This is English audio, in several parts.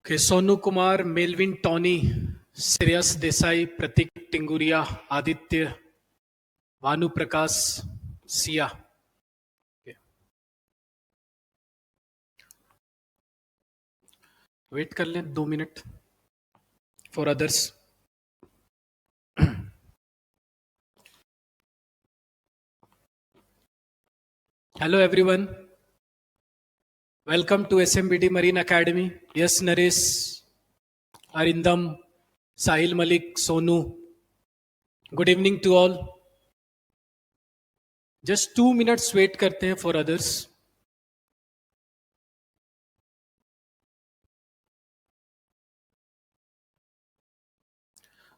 Okay, Sonu Kumar, Melvin Tony, Shreyas Desai, Pratik Tinguria, Aditya, Vanu Prakash, Sia. Okay. Wait कर लें 2 minute for others. Hello everyone. Welcome to SMBD Marine Academy. Yes, Naresh, Arindam, Sahil Malik, Sonu. Good evening to all. Just 2 minutes wait करते हैं for others.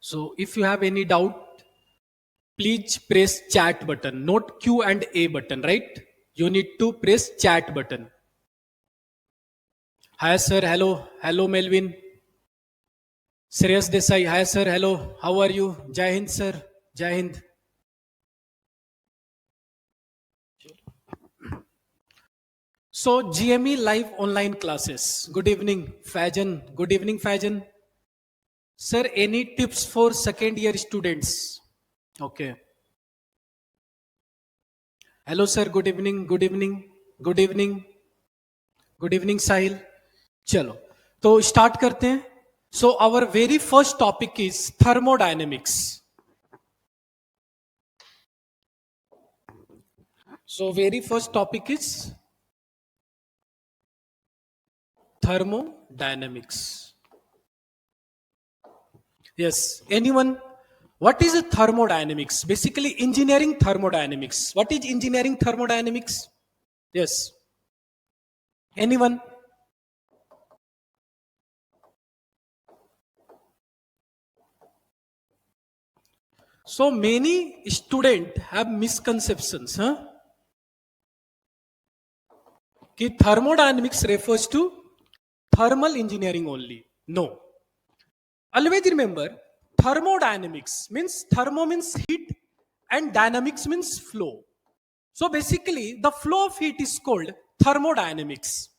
So if you have any doubt, please press chat button, not Q and A button, right? You need to press chat button. Hi sir, hello Melvin. Shreyas Desai, hi sir, hello, how are you? Jai Hind sir, Jai Hind. So GME live online classes. Good evening, Fajan. Good evening, Fajan. Sir, any tips for second year students? Okay. Hello sir, good evening, good evening, good evening, good evening, Sahil. चलो तो start करते हैं. So our very first topic is thermodynamics. So very first topic is thermodynamics. Yes, anyone? What is a thermodynamics? Basically engineering thermodynamics. What is engineering thermodynamics? Yes. Anyone? So many students have misconceptions, huh? कि thermodynamics refers to thermal engineering only. No. Always remember, thermodynamics means thermo means heat and dynamics means flow. So basically, the flow of heat is called thermodynamics.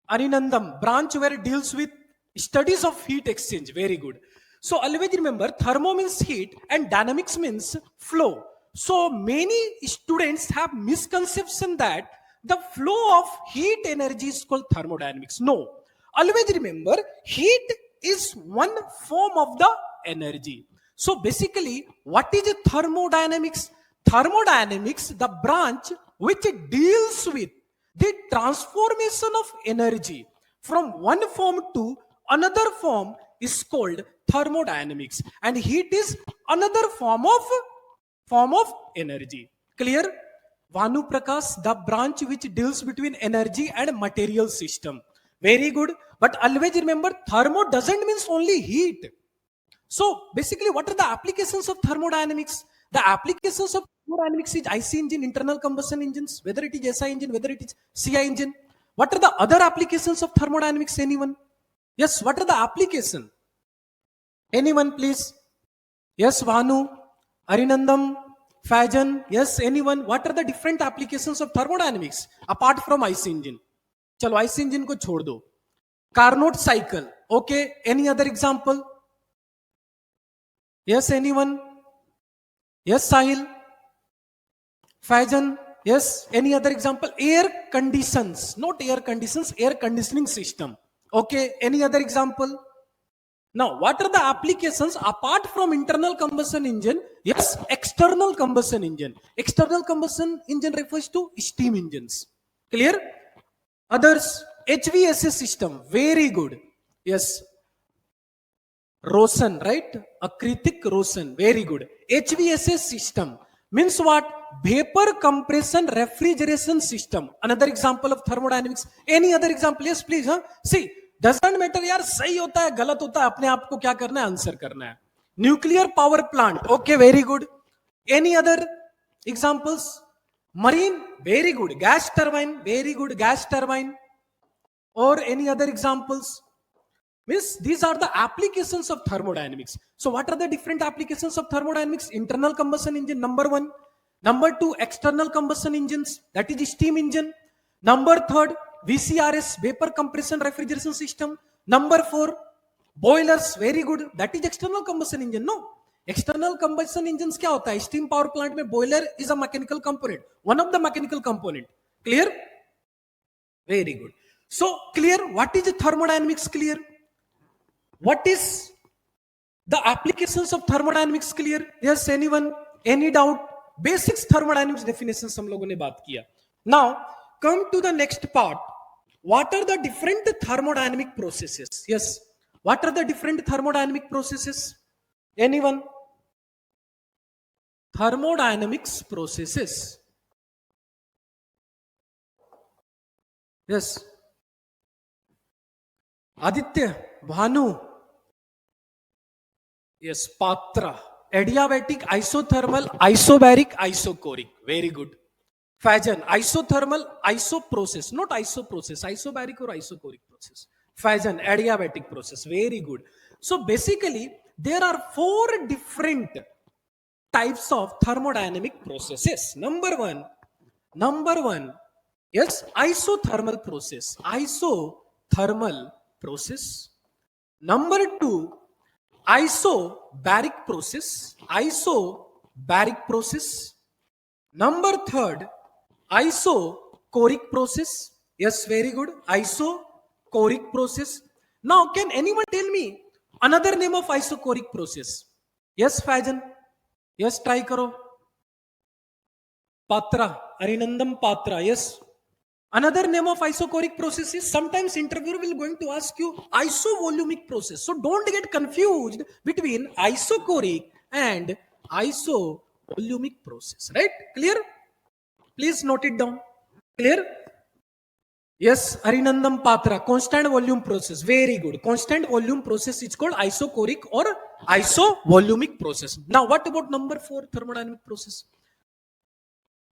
Arinandam, branch where it deals with studies of heat exchange. Very good. So always remember, thermo means heat and dynamics means flow. So many students have misconception that the flow of heat energy is called thermodynamics. No. Always remember, heat is one form of the energy. So basically, what is thermodynamics? Thermodynamics, the branch which deals with the transformation of energy from one form to another form is called thermodynamics, and heat is another form of energy. Clear? Vanu Prakash, the branch which deals between energy and material system. Very good. But always remember, thermo doesn't mean only heat. So basically, what are the applications of thermodynamics? The applications of thermodynamics is IC engine, internal combustion engines, whether it is SI engine, whether it is CI engine. What are the other applications of thermodynamics? Anyone? Yes, what are the applications? Anyone, please? Yes, Vanu, Arinandam, Fajan. Yes, anyone? What are the different applications of thermodynamics apart from IC engine? चलो IC engine को छोड़ दो. Carnot cycle. Okay. Any other example? Yes, anyone? Yes, Sahil. Fajan. Yes, any other example? Air conditions. Not air conditions, air conditioning system. Okay. Any other example? Now, what are the applications apart from internal combustion engine? Yes, external combustion engine. External combustion engine refers to steam engines. Clear? Others, HVAC system. Very good. Yes. Rosen, right? Akritik Rosen. Very good. HVAC system means what? Vapor compression refrigeration system. Another example of thermodynamics. Any other example? Yes, please. Huh? See, doesn't matter यार सही होता है गलत होता है अपने आप को क्या करना है आंसर करना है. Nuclear power plant. Okay, very good. Any other examples? Marine. Very good. Gas turbine. Very good. Gas turbine. Or any other examples? Means these are the applications of thermodynamics. So what are the different applications of thermodynamics? Internal combustion engine, number one. Number two, external combustion engines, that is steam engine. Number third, VCRS, vapor compression refrigeration system. Number 4, boilers, very good, that is external combustion engine. No, external combustion engines क्या होता है? Steam power plant में boiler is a mechanical component, one of the mechanical component. Clear? Very good. So clear, what is thermodynamics? Clear? What is the applications of thermodynamics? Clear? Yes, anyone? Any doubt? Basics thermodynamics definitions हम लोगों ने बात किया. Now come to the next part. What are the different thermodynamic processes? Yes, what are the different thermodynamic processes? Anyone? Thermodynamics processes. Yes. Aditya, Bhanu. Yes, Patra. Adiabatic, isothermal, isobaric, isochoric. Very good. Fajan, isothermal, isoprocess, not isoprocess, isobaric or isochoric process. Fajan, adiabatic process. Very good. So basically, there are 4 different types of thermodynamic processes. Number one, yes, isothermal process. Isothermal process. Number 2, isobaric process. Isobaric process. Number 3, isochoric process. Yes, very good. Isochoric process. Now, can anyone tell me another name of isochoric process? Yes, Fajan. Yes, try karo. Patra, Arinandam Patra. Yes. Another name of isochoric process is, sometimes interviewer will going to ask you isovolumic process. So don't get confused between isochoric and isovolumic process. Right? Clear? Please note it down. Clear? Yes, Arinandam Patra, constant volume process. Very good. Constant volume process is called isochoric or isovolumic process. Now, what about number 4, thermodynamic process?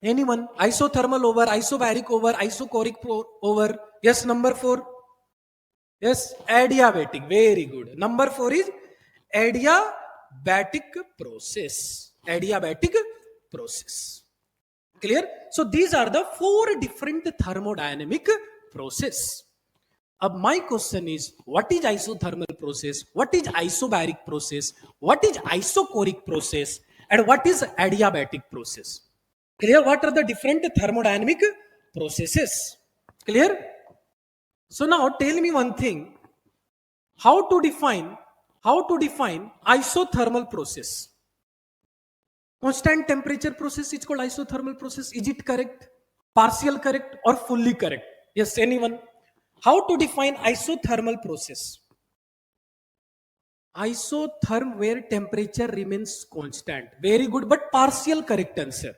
Anyone? Isothermal over, isobaric over, isochoric over. Yes, number 4. Yes, adiabatic. Very good. Number 4 is adiabatic process. Adiabatic process. Clear? So these are the 4 different thermodynamic process. My question is, what is isothermal process? What is isobaric process? What is isochoric process? And what is adiabatic process? Clear? What are the different thermodynamic processes? Clear? So now tell me one thing. How to define isothermal process? Constant temperature process is called isothermal process. Is it correct? Partial correct or fully correct? Yes, anyone? How to define isothermal process? Isotherm where temperature remains constant. Very good, but partial correct answer.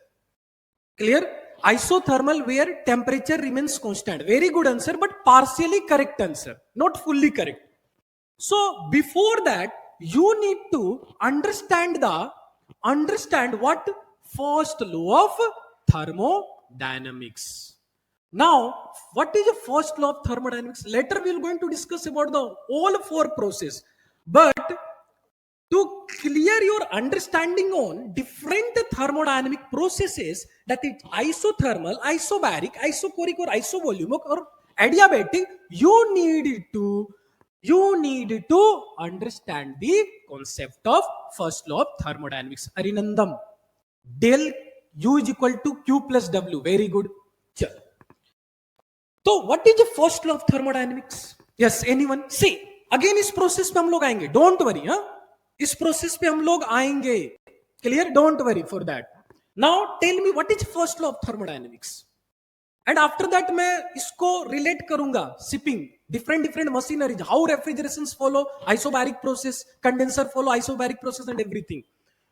Clear? Isothermal where temperature remains constant. Very good answer, but partially correct answer, not fully correct. So before that, you need to understand what first law of thermodynamics. Now, what is the first law of thermodynamics? Later we are going to discuss about the all 4 process. But to clear your understanding on different thermodynamic processes, that is isothermal, isobaric, isochoric or isovolumic or adiabatic, you need to understand the concept of first law of thermodynamics. Arinandam, del U is equal to Q plus W. Very good. So what is the first law of thermodynamics? Yes, anyone? See, again इस process पे हम लोग आएंगे. Don't worry, हाँ? इस process पे हम लोग आएंगे. Clear? Don't worry for that. Now tell me what is first law of thermodynamics? And after that मैं इसको relate करूंगा shipping, different machineries, how refrigerations follow isobaric process, condenser follow isobaric process and everything.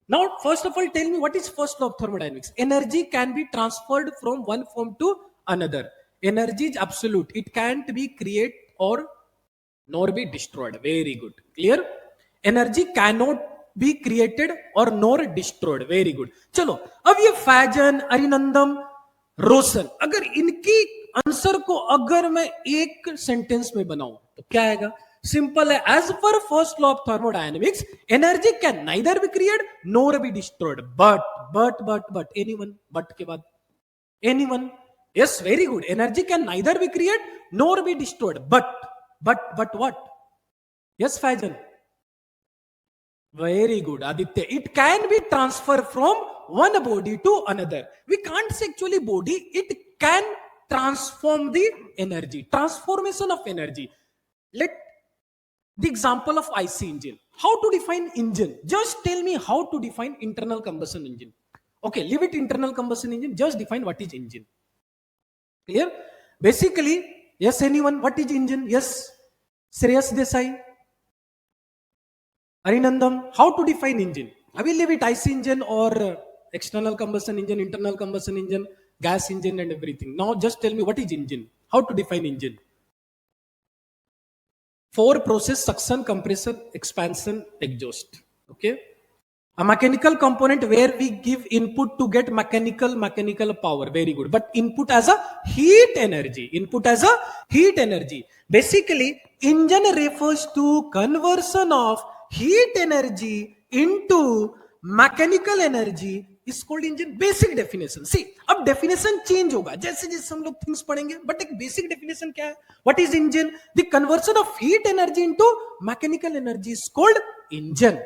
Now first of all tell me what is first law of thermodynamics? Energy can be transferred from one form to another. Energy is absolute. It can't be created or nor be destroyed. Very good. Clear? Energy cannot be created or nor destroyed. Very good. चलो अब ये फैजन, अरिनंदम, रोशन, अगर इनकी answer को अगर मैं एक sentence में बनाऊं तो क्या आएगा? सिंपल है. As per first law of thermodynamics, energy can neither be created nor be destroyed. But anyone? But के बाद anyone? Yes, very good. Energy can neither be created nor be destroyed. But what? Yes, Fajan. Very good, Aditya. It can be transferred from one body to another. We can't say actually body, it can transform the energy. Transformation of energy. Let the example of IC engine. How to define engine? Just tell me how to define internal combustion engine. Okay, leave it internal combustion engine. Just define what is engine. Clear? Basically, yes, anyone, what is engine? Yes, Shreyas Desai. Arinandam, how to define engine? I will leave it IC engine or external combustion engine, internal combustion engine, gas engine and everything. Now just tell me what is engine? How to define engine? Four process: suction, compression, expansion, exhaust. Okay. A mechanical component where we give input to get mechanical power. Very good. But input as a heat energy. Input as a heat energy. Basically, engine refers to conversion of heat energy into mechanical energy is called engine. Basic definition. See, अब definition change होगा जैसे जैसे हम लोग things पढ़ेंगे. But एक basic definition क्या है? What is engine? The conversion of heat energy into mechanical energy is called engine.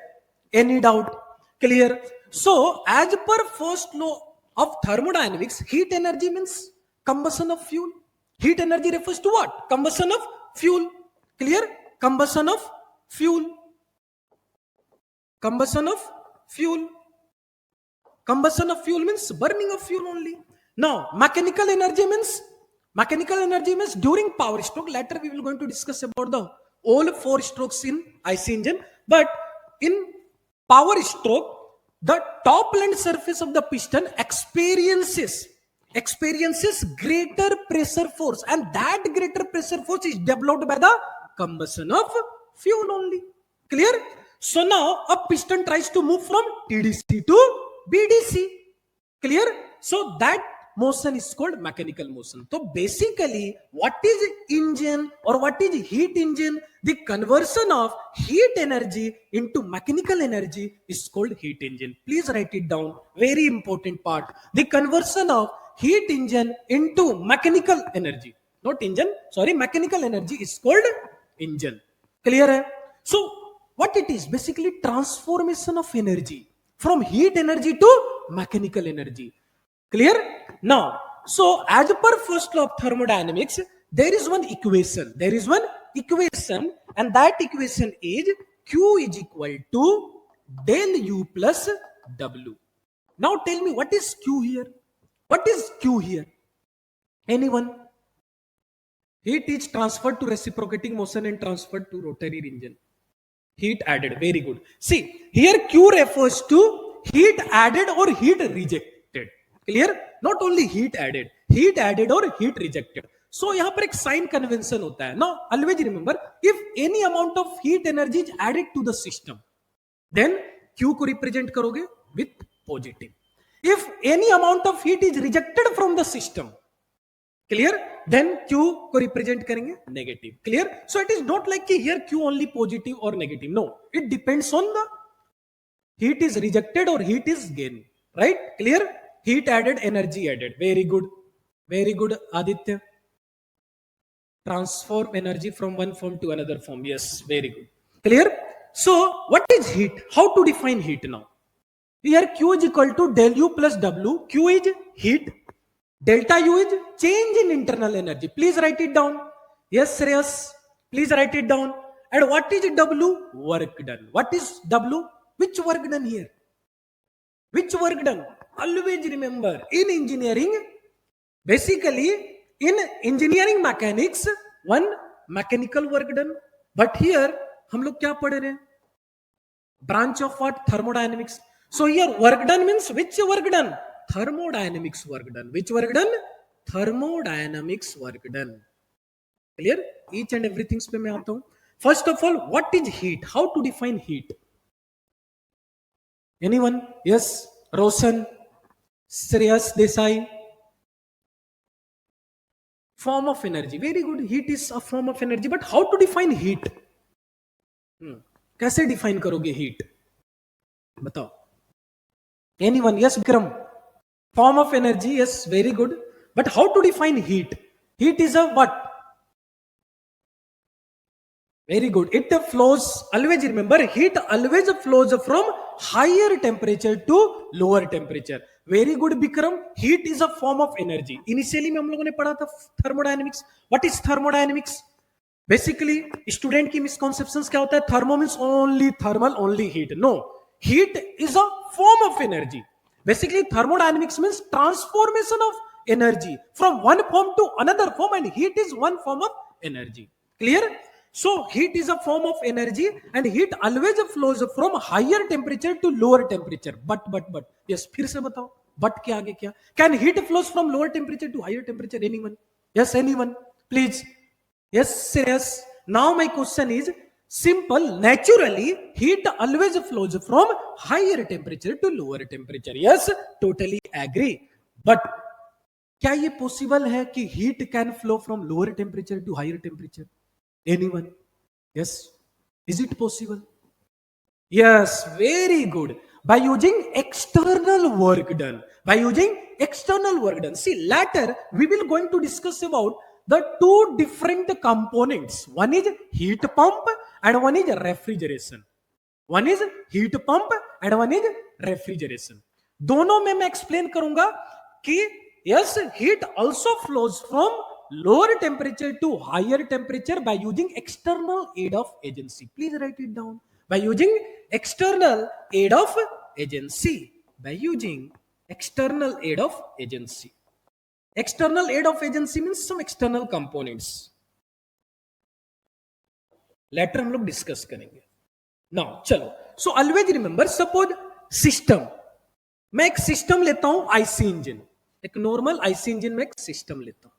Any doubt? Clear? So, as per first law of thermodynamics, heat energy means combustion of fuel. Heat energy refers to what? Combustion of fuel. Clear? Combustion of fuel. Combustion of fuel. Combustion of fuel means burning of fuel only. Now, mechanical energy means during power stroke. Later we will going to discuss about the all four strokes in IC engine. But in power stroke, the top land surface of the piston experiences greater pressure force, and that greater pressure force is developed by the combustion of fuel only. Clear? So now a piston tries to move from TDC to BDC. Clear? So that motion is called mechanical motion. So basically, what is engine or what is heat engine? The conversion of heat energy into mechanical energy is called heat engine. Please write it down. Very important part. The conversion of heat engine into mechanical energy. Not engine, sorry, mechanical energy is called engine. Clear? Hai? So what it is? Basically transformation of energy from heat energy to mechanical energy. Clear? Now, so as per first law of thermodynamics, there is one equation. And that equation is Q is equal to del U plus W. Now tell me what is Q here? What is Q here? Anyone? Heat is transferred to reciprocating motion and transferred to rotary engine. Heat added. Very good. See, here Q refers to heat added or heat rejected. Clear? Not only heat added or heat rejected. So यहाँ पर एक sign convention होता है. Now always remember, if any amount of heat energy is added to the system, then Q को represent करोगे with positive. If any amount of heat is rejected from the system, clear, then Q को represent करेंगे negative. Clear? So it is not like here Q only positive or negative. No, it depends on the heat is rejected or heat is gained. Right? Clear? Heat added, energy added. Very good. Very good, Aditya. Transform energy from one form to another form. Yes, very good. Clear? So what is heat? How to define heat now? Here Q is equal to del U plus W. Q is heat. Delta U is change in internal energy. Please write it down. Yes, Shreyas. Please write it down. And what is W? Work done. What is W? Which work done here? Which work done? Always remember, in engineering, basically in engineering mechanics, one mechanical work done. But here, हम लोग क्या पढ़ रहे हैं? Branch of what? Thermodynamics. So here work done means which work done? Thermodynamics work done. Which work done? Thermodynamics work done. Clear? Each and everything पे मैं आता हूँ. First of all, what is heat? How to define heat? Anyone? Yes, Roshan, Shreyas Desai. Form of energy. Very good. Heat is a form of energy. But how to define heat? कैसे define करोगे heat? बताओ. Anyone? Yes, Vikram. Form of energy. Yes, very good. But how to define heat? Heat is a what? Very good. It flows, always remember, heat always flows from higher temperature to lower temperature. Very good, Bikram. Heat is a form of energy. Initially में हम लोगों ने पढ़ा था thermodynamics. What is thermodynamics? Basically, student की misconceptions क्या होता है? Thermo means only thermal, only heat. No, heat is a form of energy. Basically, thermodynamics means transformation of energy from one form to another form, and heat is one form of energy. Clear? So heat is a form of energy, and heat always flows from higher temperature to lower temperature. But yes, फिर से बताओ. But के आगे क्या? Can heat flows from lower temperature to higher temperature? Anyone? Yes, anyone? Please. Yes, serious. Now my question is simple. Naturally, heat always flows from higher temperature to lower temperature. Yes, totally agree. But क्या ये possible है कि heat can flow from lower temperature to higher temperature? Anyone? Yes. Is it possible? Yes, very good. By using external work done. By using external work done. See, later we will going to discuss about the two different components. One is heat pump and one is refrigeration. One is heat pump and one is refrigeration. दोनों में मैं explain करूंगा कि yes, heat also flows from lower temperature to higher temperature by using external aid of agency. Please write it down. By using external aid of agency. By using external aid of agency. External aid of agency means some external components. Later हम लोग discuss करेंगे. Now चलो. So always remember, suppose system. मैं एक system लेता हूं IC engine. एक normal IC engine में एक सिस्टम लेता हूं.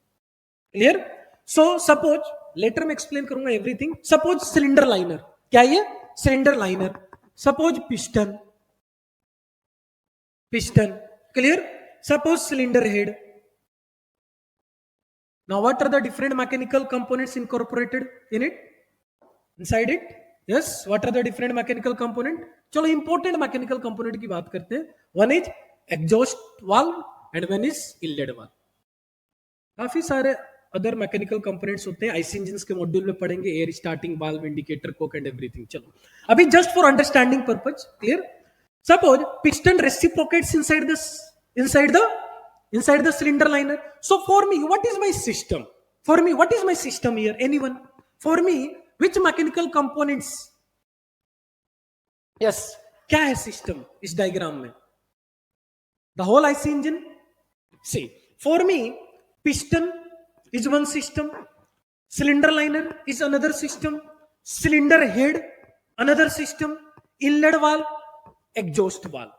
क्लियर? सो सपोज, लेटर में एक्सप्लेन करूंगा एवरीथिंग. Suppose cylinder liner. क्या ये? Cylinder liner. Suppose piston. Piston. Clear? Suppose cylinder head. Now what are the different mechanical components incorporated in it? Inside it? Yes, what are the different mechanical component? चलो important mechanical component की बात करते हैं. One is exhaust valve and one is inlet valve. काफी सारे other mechanical components होते हैं. IC engines के मॉड्यूल में पढ़ेंगे. Air starting valve, indicator, Coke and everything. चलो अभी just for understanding purpose. Clear? Suppose piston reciprocates inside the cylinder liner. So for me, what is my system? For me, what is my system here? Anyone? For me, which mechanical components? Yes, क्या है system इस diagram में? The whole IC engine. See, for me, piston is one system, cylinder liner is another system, cylinder head another system, inlet valve, exhaust valve.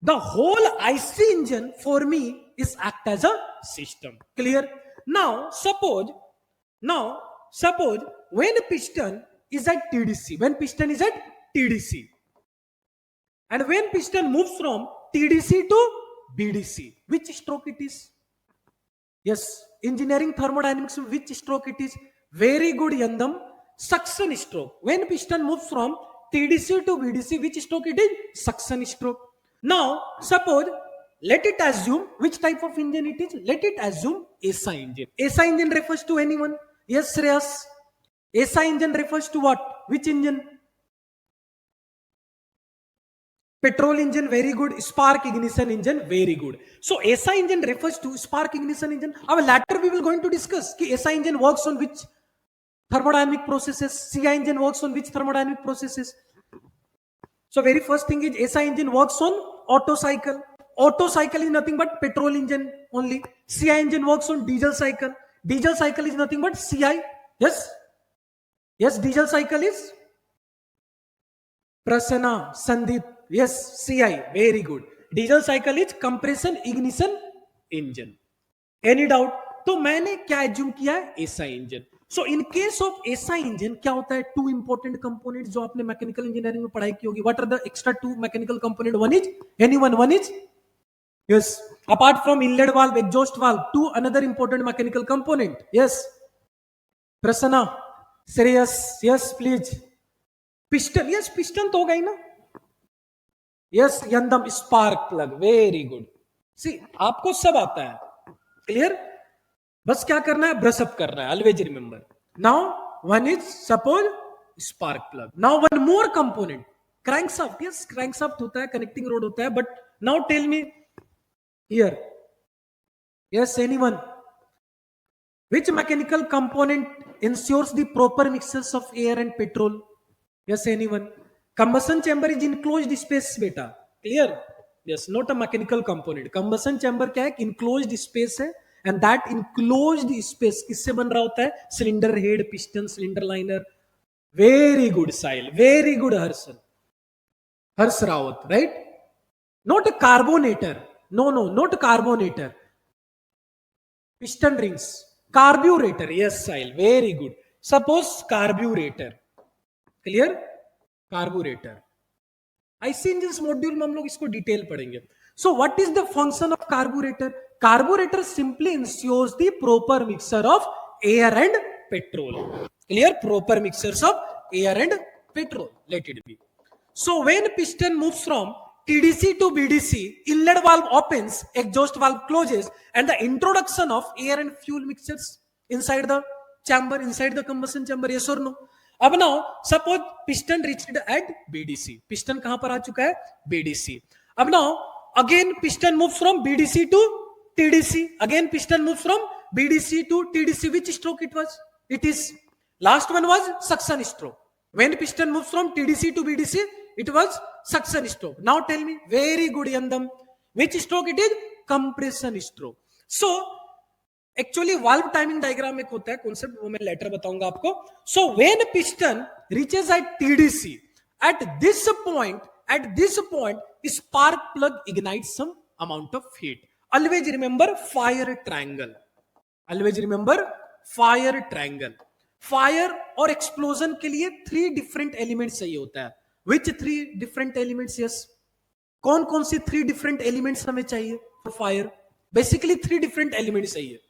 The whole IC engine for me is act as a system. Clear? Now suppose when piston is at TDC, and when piston moves from TDC to BDC, which stroke it is? Yes, engineering thermodynamics, which stroke it is? Very good, Yandam. Suction stroke. When piston moves from TDC to BDC, which stroke it is? Suction stroke. Now, suppose, let it assume, which type of engine it is? Let it assume SI engine. SI engine refers to anyone? Yes, Shreyas. SI engine refers to what? Which engine? Petrol engine, very good. Spark ignition engine, very good. So SI engine refers to spark ignition engine. Our later we will going to discuss कि SI engine works on which thermodynamic processes, CI engine works on which thermodynamic processes. So very first thing is SI engine works on Otto cycle. Otto cycle is nothing but petrol engine only. CI engine works on diesel cycle. Diesel cycle is nothing but CI. Yes, diesel cycle is Prasanna, Sandeep. Yes, CI, very good. Diesel cycle is compression ignition engine. Any doubt? तो मैंने क्या assume किया है? SI engine. So in case of SI engine क्या होता है? Two important components जो आपने मैकेनिकल इंजीनियरिंग में पढ़ाई की होगी. What are the extra two mechanical component? One is anyone. One is yes. Apart from inlet valve, exhaust valve, two another important mechanical component. Yes. Prasanna, serious. Yes, please. Piston. Yes, piston तो हो गई ना. Yes, Yandam, spark plug. Very good. See, आपको सब आता है. Clear? बस क्या करना है? ब्रश अप करना है. Always remember. Now, one is suppose spark plug. Now one more component, crankshaft. Yes, crankshaft होता है, कनेक्टिंग रोड होता है, but now tell me here. Yes, anyone? Which mechanical component ensures the proper mixtures of air and petrol? Yes, anyone? Combustion chamber is enclosed space, beta. Clear? Yes, not a mechanical component. Combustion chamber क्या है? Enclosed space है, and that enclosed space किससे बन रहा होता है? Cylinder head, piston, cylinder liner. Very good, Sahil. Very good, Harsh Rawat, right? Not a carbonator. No, not carbonator. Piston rings. Carburetor. Yes, Sahil. Very good. Suppose carburetor. Clear? Carburetor. IC engines module में हम लोग इसको detail पढ़ेंगे. So what is the function of carburetor? Carburetor simply ensures the proper mixture of air and petrol. Clear? Proper mixtures of air and petrol. Let it be. So when piston moves from TDC to BDC, inlet valve opens, exhaust valve closes, and the introduction of air and fuel mixtures inside the chamber, inside the combustion chamber. Yes or no? अब now suppose piston reached at BDC. Piston कहां पर आ चुका है? BDC. अब now again piston moves from BDC to TDC. Again piston moves from BDC to TDC. Which stroke it was? It is last one was suction stroke. When piston moves from TDC to BDC, it was suction stroke. Now tell me, very good Yandam, which stroke it is? Compression stroke. So actually valve timing diagram एक होता है concept, वो मैं later बताऊंगा आपको. So when piston reaches at TDC, at this point spark plug ignites some amount of heat. Always remember fire triangle. Always remember fire triangle. Fire और explosion के लिए 3 डिफरेंट एलिमेंट्स चाहिए होता है. विच 3 डिफरेंट एलिमेंट्स? यस, कौन कौन सी 3 different elements हमें चाहिए for fire? Basically 3 different elements चाहिए.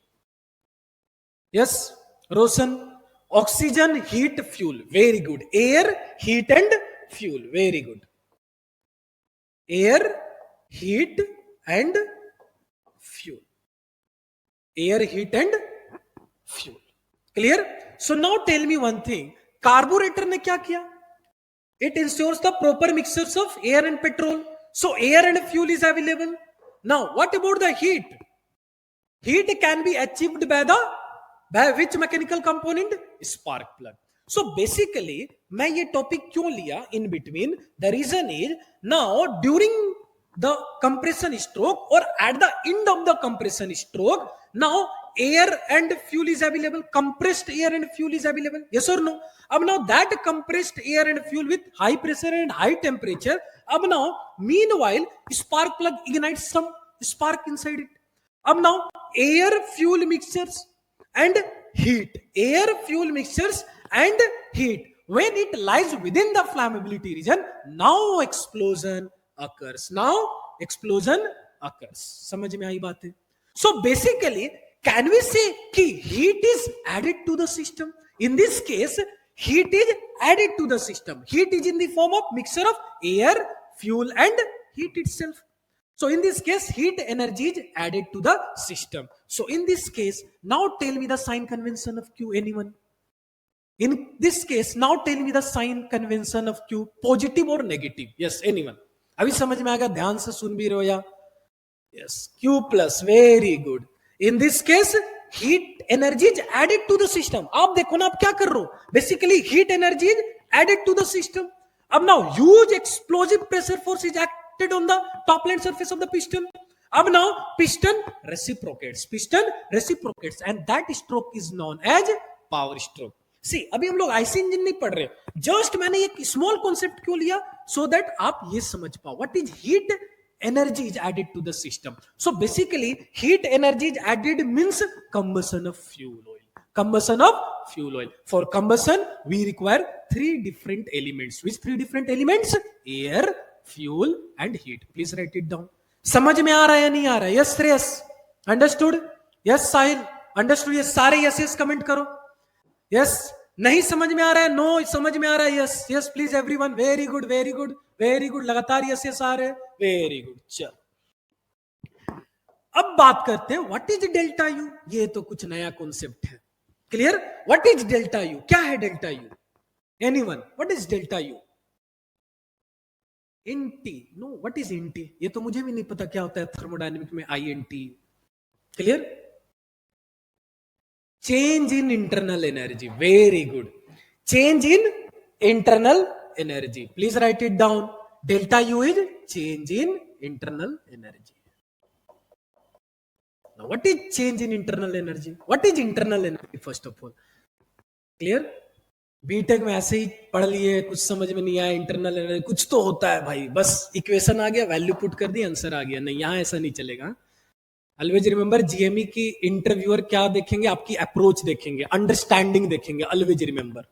Yes, Roshan. Oxygen, heat, fuel. Very good. Air, heat and fuel. Very good. Air, heat and fuel. Air, heat and fuel. Clear? So now tell me one thing. Carburetor ने क्या किया? It ensures the proper mixtures of air and petrol. So air and fuel is available. Now what about the heat? Heat can be achieved by which mechanical component? Spark plug. So basically मैं ये topic क्यों लिया in between? The reason is now during the compression stroke or at the end of the compression stroke, now air and fuel is available. Compressed air and fuel is available. Yes or no? अब now that compressed air and fuel with high pressure and high temperature, अब now meanwhile spark plug ignites some spark inside it. अब now air fuel mixtures and heat. Air fuel mixtures and heat. When it lies within the flammability region, now explosion occurs. Now explosion occurs. समझ में आई बात है? So basically, can we say कि heat is added to the system? In this case, heat is added to the system. Heat is in the form of mixture of air, fuel and heat itself. So in this case, heat energy is added to the system. So in this case, now tell me the sign convention of Q. Anyone? In this case, now tell me the sign convention of Q. Positive or negative? Yes, anyone? अभी समझ में आ गया? ध्यान से सुन भी रहे हो या? Yes, Q plus. Very good. In this case, heat energy is added to the system. आप देखो ना, आप क्या कर रहे हो? Basically, heat energy is added to the system. अब now huge explosive pressure force is acted on the top land surface of the piston. अब now piston reciprocates. Piston reciprocates, and that stroke is known as power stroke. See, अभी हम लोग IC engine नहीं पढ़ रहे. Just मैंने एक small concept क्यों लिया? So that आप ये समझ पाओ. What is heat energy is added to the system? So basically, heat energy is added means combustion of fuel oil. Combustion of fuel oil. For combustion, we require 3 different elements. Which 3 different elements? Air, fuel, and heat. Please write it down. समझ में आ रहा है या नहीं आ रहा है? Yes, Shreyas. Understood? Yes, Sahil. Understood? Yes, सारे yes yes comment करो. Yes. नहीं समझ में आ रहा है? No. समझ में आ रहा है? Yes. Yes, please everyone. Very good. Very good. Very good. लगातार yes yes आ रहे हैं. Very good. चल, अब बात करते हैं व्हाट इज डेल्टा यू. ये तो कुछ नया कॉन्सेप्ट है. Clear? What is delta U? क्या है delta U? Anyone? What is delta U? INT. No, what is INT? ये तो मुझे भी नहीं पता क्या होता है थर्मोडायनेमिक में INT. Clear? Change in internal energy. Very good. Change in internal energy. Please write it down. Delta U is change in internal energy. Now, what is change in internal energy? What is internal energy first of all? Clear? B Tech में ऐसे ही पढ़ लिए, कुछ समझ में नहीं आया, internal energy कुछ तो होता है भाई, बस इक्वेशन आ गया, वैल्यू पुट कर दी, आंसर आ गया. नहीं, यहां ऐसा नहीं चलेगा. ऑलवेज रिमेंबर, जीएमई की इंटरव्यूअर क्या देखेंगे? आपकी अप्रोच देखेंगे, अंडरस्टैंडिंग देखेंगे. ऑलवेज रिमेंबर,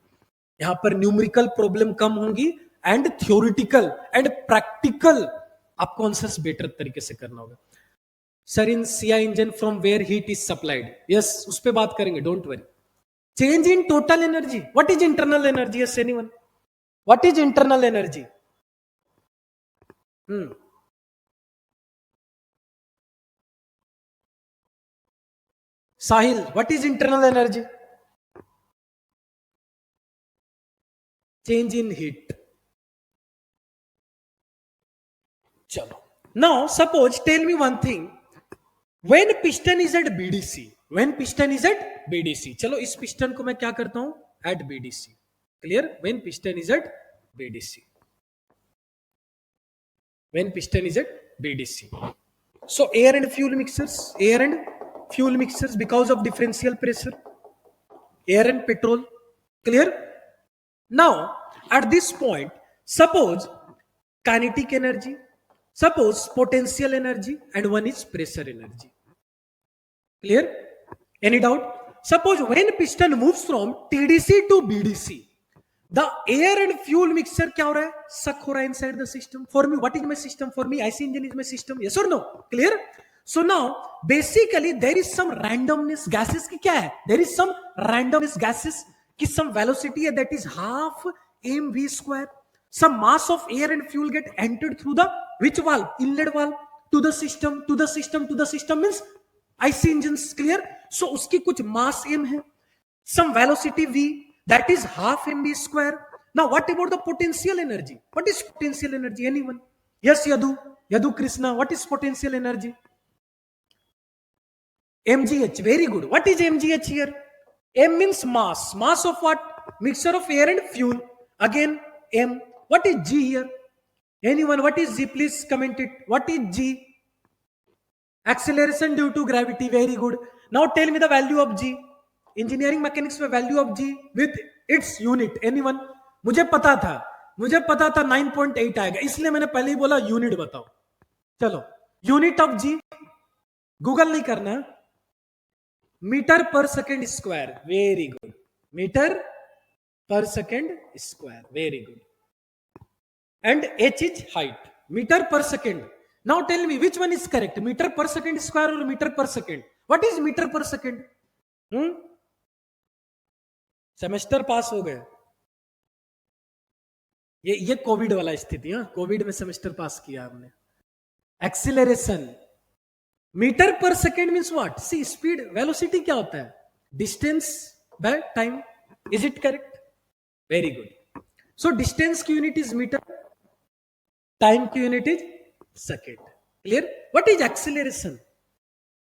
यहां पर न्यूमेरिकल प्रॉब्लम कम होंगी एंड थ्योरेटिकल एंड प्रैक्टिकल आपको आंसर्स बेटर तरीके से करना होगा. Sir, in CI engine from where heat is supplied. Yes, उस पर बात करेंगे, don't worry. Change in total energy. What is internal energy? Yes, anyone? What is internal energy? Sahil, what is internal energy? Change in heat. Chalo. Now, suppose, tell me one thing. When piston is at BDC. When piston is at BDC. चलो इस piston को मैं क्या करता हूं? At BDC. Clear? When piston is at BDC. When piston is at BDC. So air and fuel mixers because of differential pressure. Air and petrol. Clear? Now, at this point, suppose kinetic energy, suppose potential energy, and one is pressure energy. Clear? Any doubt? Suppose when piston moves from TDC to BDC, the air and fuel mixture क्या हो रहा है? Suck हो रहा है inside the system. For me, what is my system? For me, IC engine is my system. Yes or no? Clear? So now, basically, there is some randomness. Gases की क्या है? There is some randomness gases की some velocity है, that is half mv square. Some mass of air and fuel get entered through the which valve? Inlet valve to the system. To the system means IC engines. Clear? So उसकी कुछ mass m है, some velocity v, that is half mv square. Now what about the potential energy? What is potential energy? Anyone? Yes, Yadu Krishna, what is potential energy? mgh. Very good. What is mgh here? M means mass. Mass of what? Mixture of air and fuel. Again m. What is g here? Anyone? What is g? Please comment it. What is g? Acceleration due to gravity. Very good. Now tell me the value of g. Engineering mechanics में value of g with its unit. Anyone? मुझे पता था 9.8 आएगा, इसलिए मैंने पहले ही बोला unit बताओ. चलो, यूनिट ऑफ जी गूगल नहीं करना, meter per second square. Very good. Meter per second square. Very good. And h is height. Meter per second. Now tell me which one is correct, meter per second square or meter per second? What is meter per second? Semester pass हो गए. ये Covid वाला स्थिति है. Covid में semester pass किया हमने. Acceleration metre per second means what? See, speed, velocity क्या होता है? Distance by time. Is it correct? Very good. So distance की यूनिट इज मीटर, टाइम की unit is second. Clear? What is acceleration?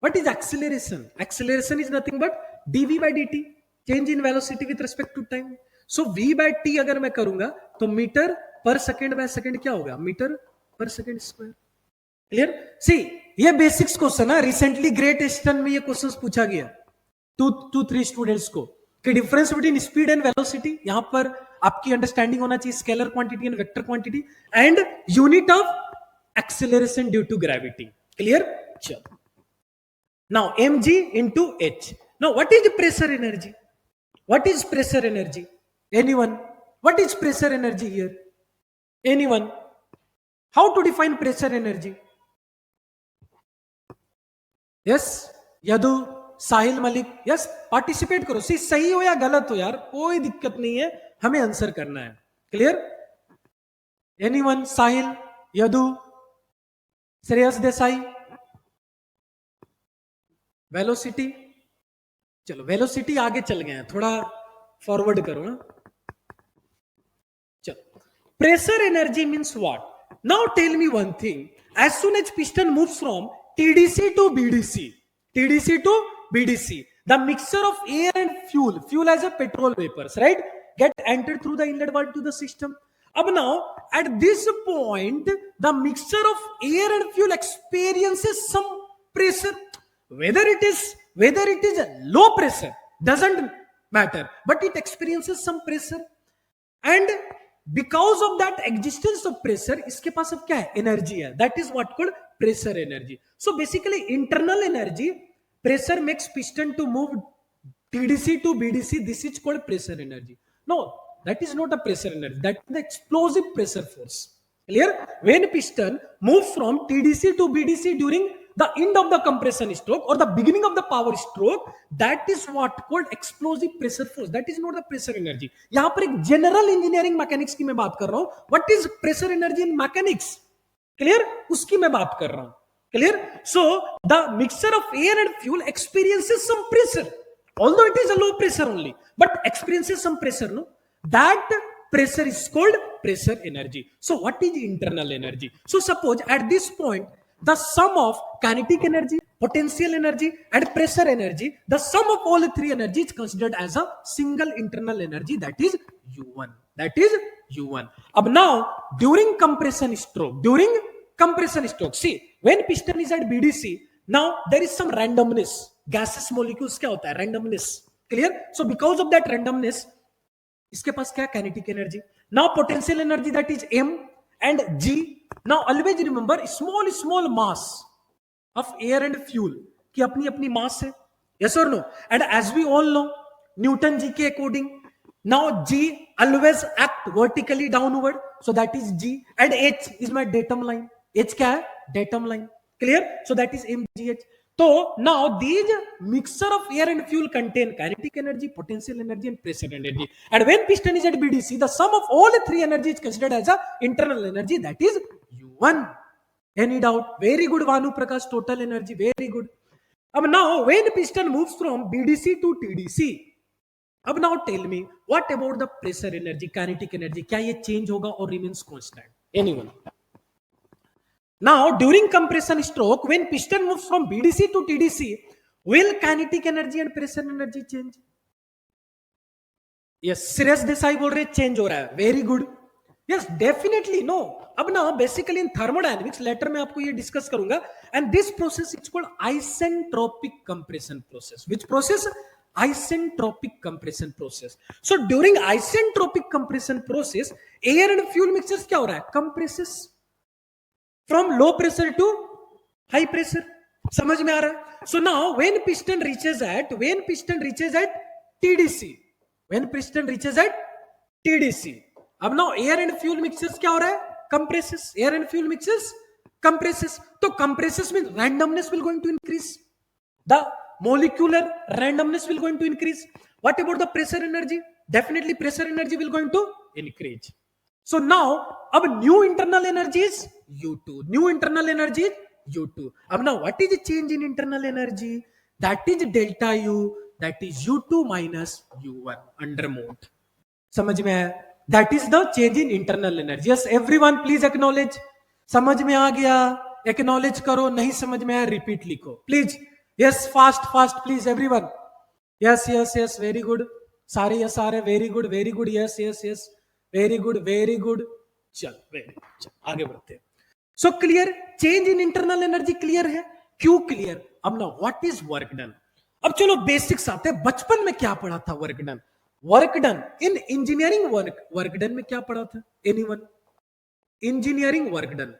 What is acceleration? Acceleration is nothing but dv by dt, change in velocity with respect to time. So v by t अगर मैं करूंगा तो metre per second by second क्या होगा? Metre per second square. Clear? सी, ये basics question है. Recently great eastern में ये क्वेश्चन पूछा गया 2-3 स्टूडेंट्स को कि difference between speed and velocity. यहां पर आपकी अंडरस्टैंडिंग होना चाहिए scalar quantity and vector quantity and unit of acceleration due to gravity. Clear? Chalo. Now mg into h. Now what is pressure energy? What is pressure energy? Anyone? What is pressure energy here? Anyone? How to define pressure energy? Yes, Yadu, Sahil Malik. Yes, participate करो. सी, सही हो या गलत हो यार, कोई दिक्कत नहीं है, हमें आंसर करना है. क्लियर? एनीवन? साहिल, यदु, श्रेयस देसाई. वेलोसिटी. चलो, वेलोसिटी आगे चल गए हैं, थोड़ा फॉरवर्ड करो. Pressure energy means what? Now tell me one thing. As soon as piston moves from TDC to BDC, TDC to BDC, the mixture of air and fuel as a petrol vapors, right, get entered through the inlet valve to the system. Now, at this point, the mixture of air and fuel experiences some pressure. Whether it is a low pressure doesn't matter, but it experiences some pressure. And because of that existence of pressure, इसके पास अब क्या है? Energy है. That is what called pressure energy. So basically, internal energy, pressure makes piston to move TDC to BDC. This is called pressure energy. No, that is not a pressure energy. That is the explosive pressure force. Clear? When piston moves from TDC to BDC during the end of the compression stroke or the beginning of the power stroke, that is what called explosive pressure force. That is not the pressure energy. यहाँ पर एक general engineering mechanics की मैं बात कर रहा हूँ. What is pressure energy in mechanics? Clear? उसकी मैं बात कर रहा हूँ. Clear? So the mixture of air and fuel experiences some pressure, although it is a low pressure only, but experiences some pressure. No, that pressure is called pressure energy. So what is internal energy? So suppose at this point, the sum of kinetic energy, potential energy, and pressure energy, the sum of all three energies is considered as a single internal energy, that is U1. That is U1. Now, during compression stroke, see, when piston is at BDC, now there is some randomness. Gaseous molecules क्या होता है? Randomness. Clear? So because of that randomness, इसके पास क्या? Kinetic energy. Now potential energy, that is M and G. Now always remember, small mass of air and fuel की अपनी mass है. Yes or no? And as we all know, Newton G के according, now G always act vertically downward, so that is G, and H is my datum line. H क्या है? Datum line. Clear? So that is MGH. So now these mixture of air and fuel contain kinetic energy, potential energy, and pressure energy. And when piston is at BDC, the sum of all three energies is considered as a internal energy, that is U1. Any doubt? Very good, Vanu Prakash. Total energy, very good. Now when piston moves from BDC to TDC, now tell me, what about the pressure energy, kinetic energy? क्या ये change होगा or remains constant? Anyone? Now, during compression stroke, when piston moves from BDC to TDC, will kinetic energy and pressure energy change? Yes, Suresh Desai बोल रहे change हो रहा है. Very good. Yes, definitely no. अब ना basically in thermodynamics, later मैं आपको ये discuss करूंगा. And this process is called isentropic compression process. Which process? Isentropic compression process. So during isentropic compression process, air and fuel mixtures क्या हो रहा है? Compresses from low pressure to high pressure. समझ में आ रहा है? So now when piston reaches at TDC, अब now air and fuel mixtures क्या हो रहा है? Compresses. Air and fuel mixtures compresses. तो compresses means randomness will going to increase. The molecular randomness will going to increase. What about the pressure energy? Definitely pressure energy will going to increase. So now, अब new internal energy is U2. New internal energy is U2. अब now, what is the change in internal energy? That is delta U. That is U2 minus U1 under mode. समझ में आया? That is the change in internal energy. Yes, everyone please acknowledge. समझ में आ गया? Acknowledge करो. नहीं समझ में आया? Repeat लिखो. Please. Yes, fast, please everyone. Yes, very good. सारे yes आ रहे. Very good. Yes. Very good. चल, very good. चल, आगे बढ़ते हैं. So clear, change in internal energy clear है? क्यों clear? अब ना what is work done? अब चलो basics आते हैं. बचपन में क्या पढ़ा था work done? Work done in engineering work done में क्या पढ़ा था? Anyone? Engineering work done.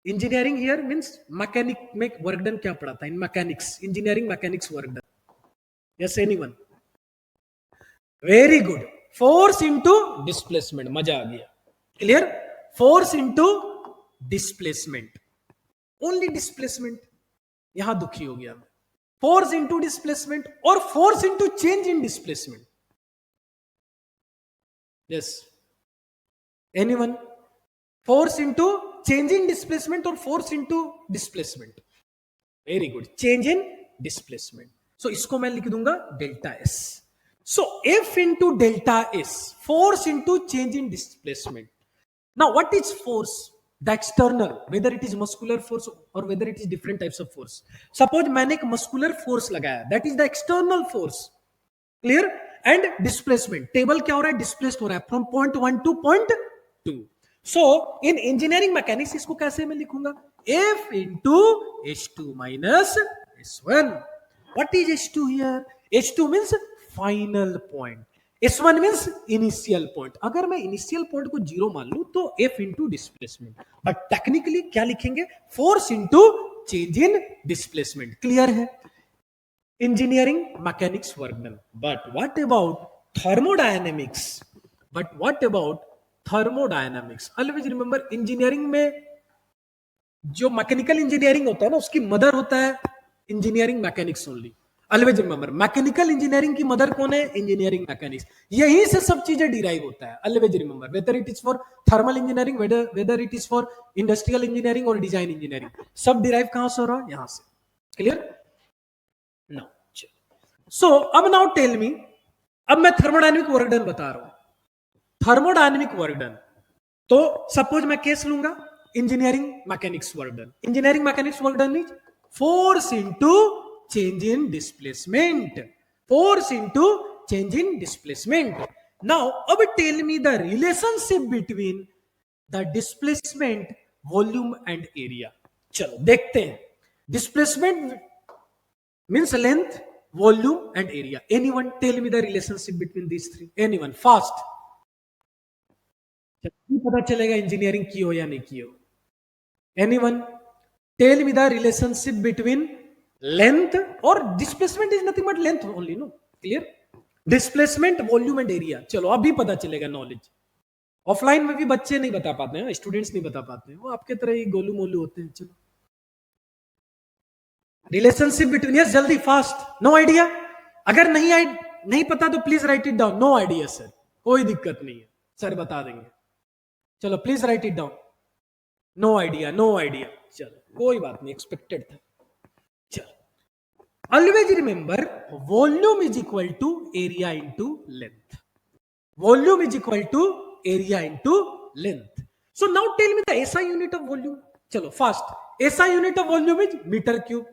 Engineering here means mechanic में work done क्या पढ़ा था? In mechanics, engineering mechanics work done. Yes, anyone? Very good. Force into displacement. मजा आ गया. Clear? Force into displacement. Only displacement. यहां दुखी हो गया मैं. Force into displacement or force into change in displacement. Yes. Anyone? Force into change in displacement or force into displacement. Very good. Change in displacement. So इसको मैं लिख दूंगा delta S. So F into delta S, force into change in displacement. Now, what is force? The external, whether it is muscular force or whether it is different types of force. Suppose मैंने एक muscular force लगाया, that is the external force. Clear? And displacement. Table क्या हो रहा है? Displaced हो रहा है from point 1 to point 2. So, in engineering mechanics इसको कैसे मैं लिखूंगा? F into H2 minus S1. What is H2 here? H2 means final point. S1 means initial point. अगर मैं initial point को 0 मान लूं तो F into displacement. But technically क्या लिखेंगे? Force into change in displacement. Clear है? Engineering mechanics work done. But what about thermodynamics? Always remember engineering में जो मैकेनिकल इंजीनियरिंग होता है ना उसकी मदर होता है engineering mechanics only. Always remember mechanical engineering की मदर कौन है? Engineering mechanics. यहीं से सब चीजें डिराइव होता है. Always remember whether it is for thermal engineering, whether it is for industrial engineering और डिजाइन इंजीनियरिंग, सब डिराइव कहां से हो रहा है? यहां से. क्लियर? नाउ सो अब नाउ टेल मी, अब मैं थर्मोडायनेमिक वर्क डन बता रहा हूं. थर्मोडायनेमिक वर्क डन, तो सपोज मैं केस लूंगा engineering mechanics work done. Engineering mechanics work done is force into change in displacement. Force into change in displacement. Now, अब tell me the relationship between the displacement, volume and area. चलो देखते हैं. Displacement means length, volume and area. Anyone tell me the relationship between these three? Anyone? Fast. पता चलेगा engineering की हो या नहीं की हो. Anyone tell me the relationship between length or displacement is nothing but length only, no? Clear? Displacement, volume and area. चलो अभी पता चलेगा नॉलेज. ऑफलाइन में भी बच्चे नहीं बता पाते हैं, स्टूडेंट्स नहीं बता पाते हैं, वो आपके तरह ही गोलू मोलू होते हैं. चलो रिलेशनशिप बिटवीन, यस जल्दी फास्ट. No idea? अगर नहीं पता तो please write it down. No idea sir, कोई दिक्कत नहीं है, सर बता देंगे. चलो please write it down. No idea, no idea. चलो कोई बात नहीं, एक्सपेक्टेड था. चलो always remember volume is equal to area into length. Volume is equal to area into length. So now tell me the SI unit of volume. चलो fast. SI unit of volume is metre cube.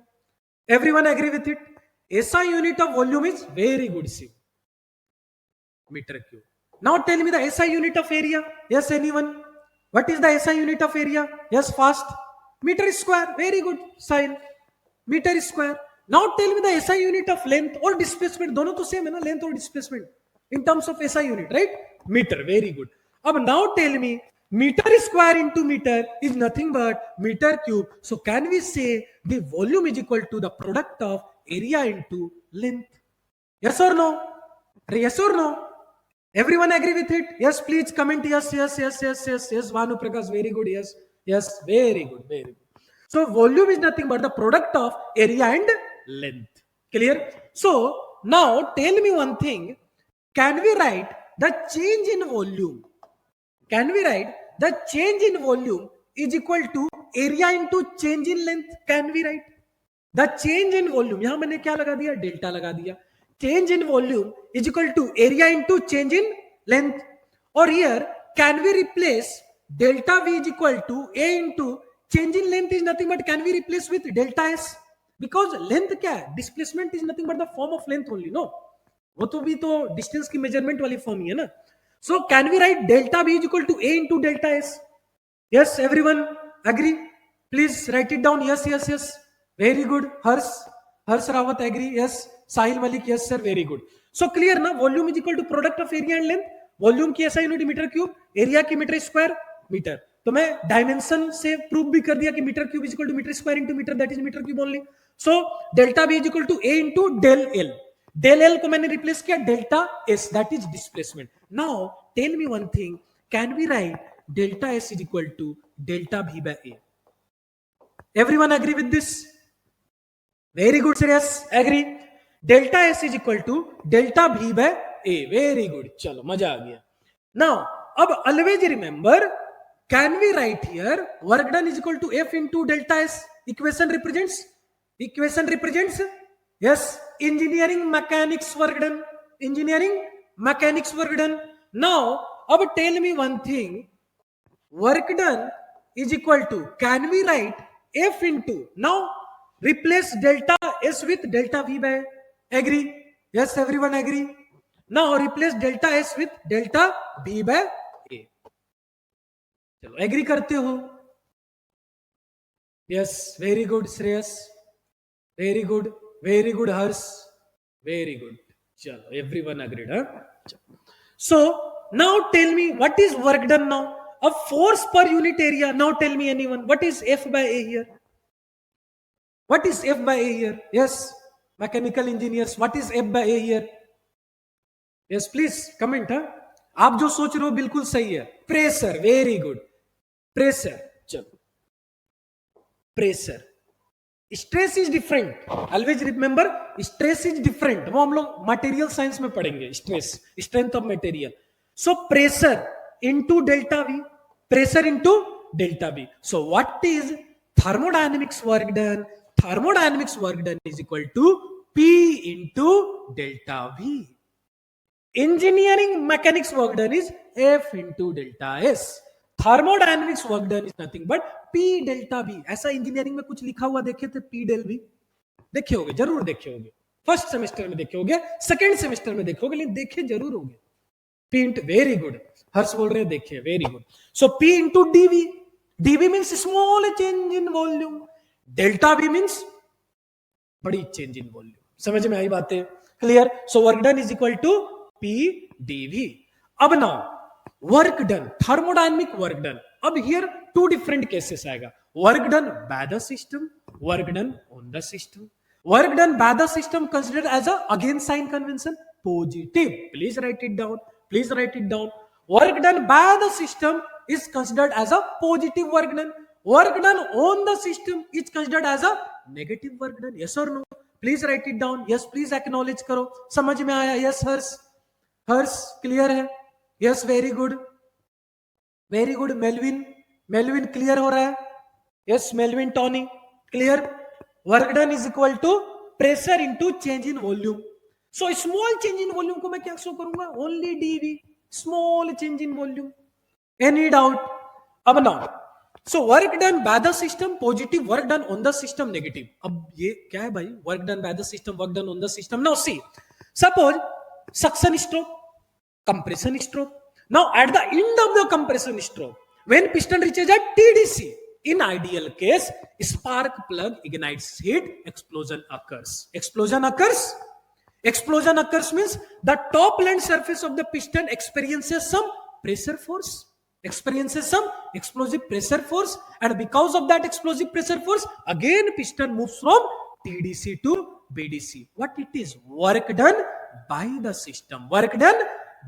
Everyone agree with it? SI unit of volume is very good see metre cube. Now tell me the SI unit of area. Yes anyone? What is the SI unit of area? Yes, fast. Meter square. Very good, Sahil. Meter square. Now tell me the SI unit of length or displacement. दोनों तो same है ना, length और displacement. In terms of SI unit, right? Meter. Very good. अब now tell me, meter square into meter is nothing but meter cube. So can we say the volume is equal to the product of area into length? Yes or no? Yes or no? Everyone agree with it? Yes, please comment. Yes. Vanu Prakash, very good. Yes, very good. So volume is nothing but the product of area and length. Clear? So now tell me one thing. Can we write the change in volume? Can we write the change in volume is equal to area into change in length? Can we write the change in volume? यहां मैंने क्या लगा दिया? Delta लगा दिया. Change in volume is equal to area into change in length. Or here, can we replace delta V is equal to A into change in length is nothing but can we replace with delta S? Because length क्या है? Displacement is nothing but the form of length only, no? वो तो भी तो distance की measurement वाली form ही है ना? So can we write delta V is equal to A into delta S? Yes, everyone agree? Please write it down. Yes. Very good. Hars Rawat agree. Yes. Sahil Malik, yes sir, very good. So clear ना? Volume is equal to product of area and length. Volume की SI unit metre cube, area की metre square metre. तो मैं dimension से prove भी कर दिया कि metre cube is equal to metre square into metre, that is metre cube only. So delta B is equal to A into del L. Del L को मैंने replace किया delta S, that is displacement. Now tell me one thing. Can we write delta S is equal to delta V by A? Everyone agree with this? Very good sir. Yes, agree. Delta S is equal to delta V by A. Very good. चलो मजा आ गया. Now अब always remember, can we write here work done is equal to F into delta S? Equation represents yes engineering mechanics work done. Engineering mechanics work done. Now अब tell me one thing. work done is equal to, can we write F into, now replace delta S with delta V by, agree? Yes, everyone agree? Now replace delta S with delta V by A. चलो agree करते हो? Yes, very good Shreyas, very good Harsh, very good. चलो everyone agreed. So now tell me what is work done now? A force per unit area. Now tell me anyone, what is F by A here? What is F by A here? Yes, mechanical engineers, what is F by A here? Yes, please comment. आप जो सोच रहे हो बिल्कुल सही है. Pressure, very good. Pressure, चलो pressure. Stress is different, always remember stress is different. वो हम लोग मटेरियल साइंस में पढ़ेंगे. Stress, strength of material. So pressure into delta we, pressure into delta we. So what is thermodynamics work done? Thermodynamics work done is equal to P into delta V. Engineering mechanics work done is F into delta S. Thermodynamics work done is nothing but P delta V. ऐसा engineering में कुछ लिखा हुआ देखे थे P del V? देखे होगे, जरूर देखे होगे. फर्स्ट सेमेस्टर में देखे होगे, सेकेंड सेमेस्टर में देखे होगे, लेकिन देखे जरूर होगे. P into, very good. Harsh बोल रहे हैं देखे, very good. So P into dV. dV means small change in volume. Delta V means बड़ी चेंज इन वॉल्यूम. समझ में आई बातें? Clear? So work done is equal to P dV. अब now work done, thermodynamic work done. अब here two different cases आएगा. Work done by the system, work done on the system. Work done by the system considered as a, again sign convention, positive. Please write it down, please write it down. Work done by the system is considered as a positive work done. Work done on the system is considered as a negative work done. Yes or no? Please write it down. Yes, please acknowledge करो. समझ में आया? Yes, Harsh, Harsh clear है? Yes, very good, very good. Melvin, Melvin clear हो रहा है? Yes, Melvin Tony clear. Work done is equal to pressure into change in volume. So small change in volume को मैं क्या शो करूंगा? Only dV. Small change in volume. Any doubt? अब now, so work done by the system positive, work done on the system negative. अब ये क्या है भाई? Work done by the system, work done on the system. Now see, suppose suction stroke, compression stroke. Now at the end of the compression stroke, when piston reaches at TDC, in ideal case, spark plug ignites, heat, explosion occurs. Explosion occurs. Explosion occurs means the top land surface of the piston experiences some pressure force, experiences some explosive pressure force, and because of that explosive pressure force, again piston moves from TDC to BDC. What it is? Work done by the system. Work done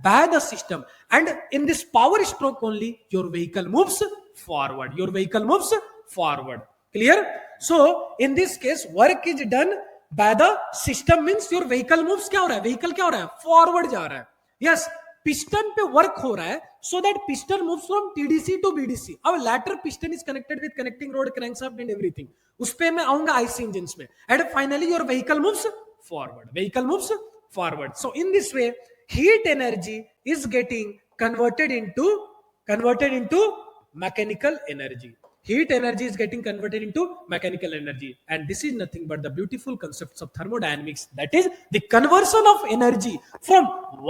by the system. And in this power stroke only, your vehicle moves forward. Your vehicle moves forward. Clear? So in this case, work is done by the system means your vehicle moves. क्या हो रहा है? vehicle क्या हो रहा है? forward जा रहा है. yes, piston पे work हो रहा है so that piston moves from TDC to BDC. अब latter piston is connected with connecting rod, crankshaft and everything. उस पे मैं आऊंगा IC engines में. and finally your vehicle moves forward. Vehicle moves forward. So in this way, heat energy is getting converted into mechanical energy. Heat energy is getting converted into mechanical energy, and this is nothing but the beautiful concepts of thermodynamics, that is the conversion of energy from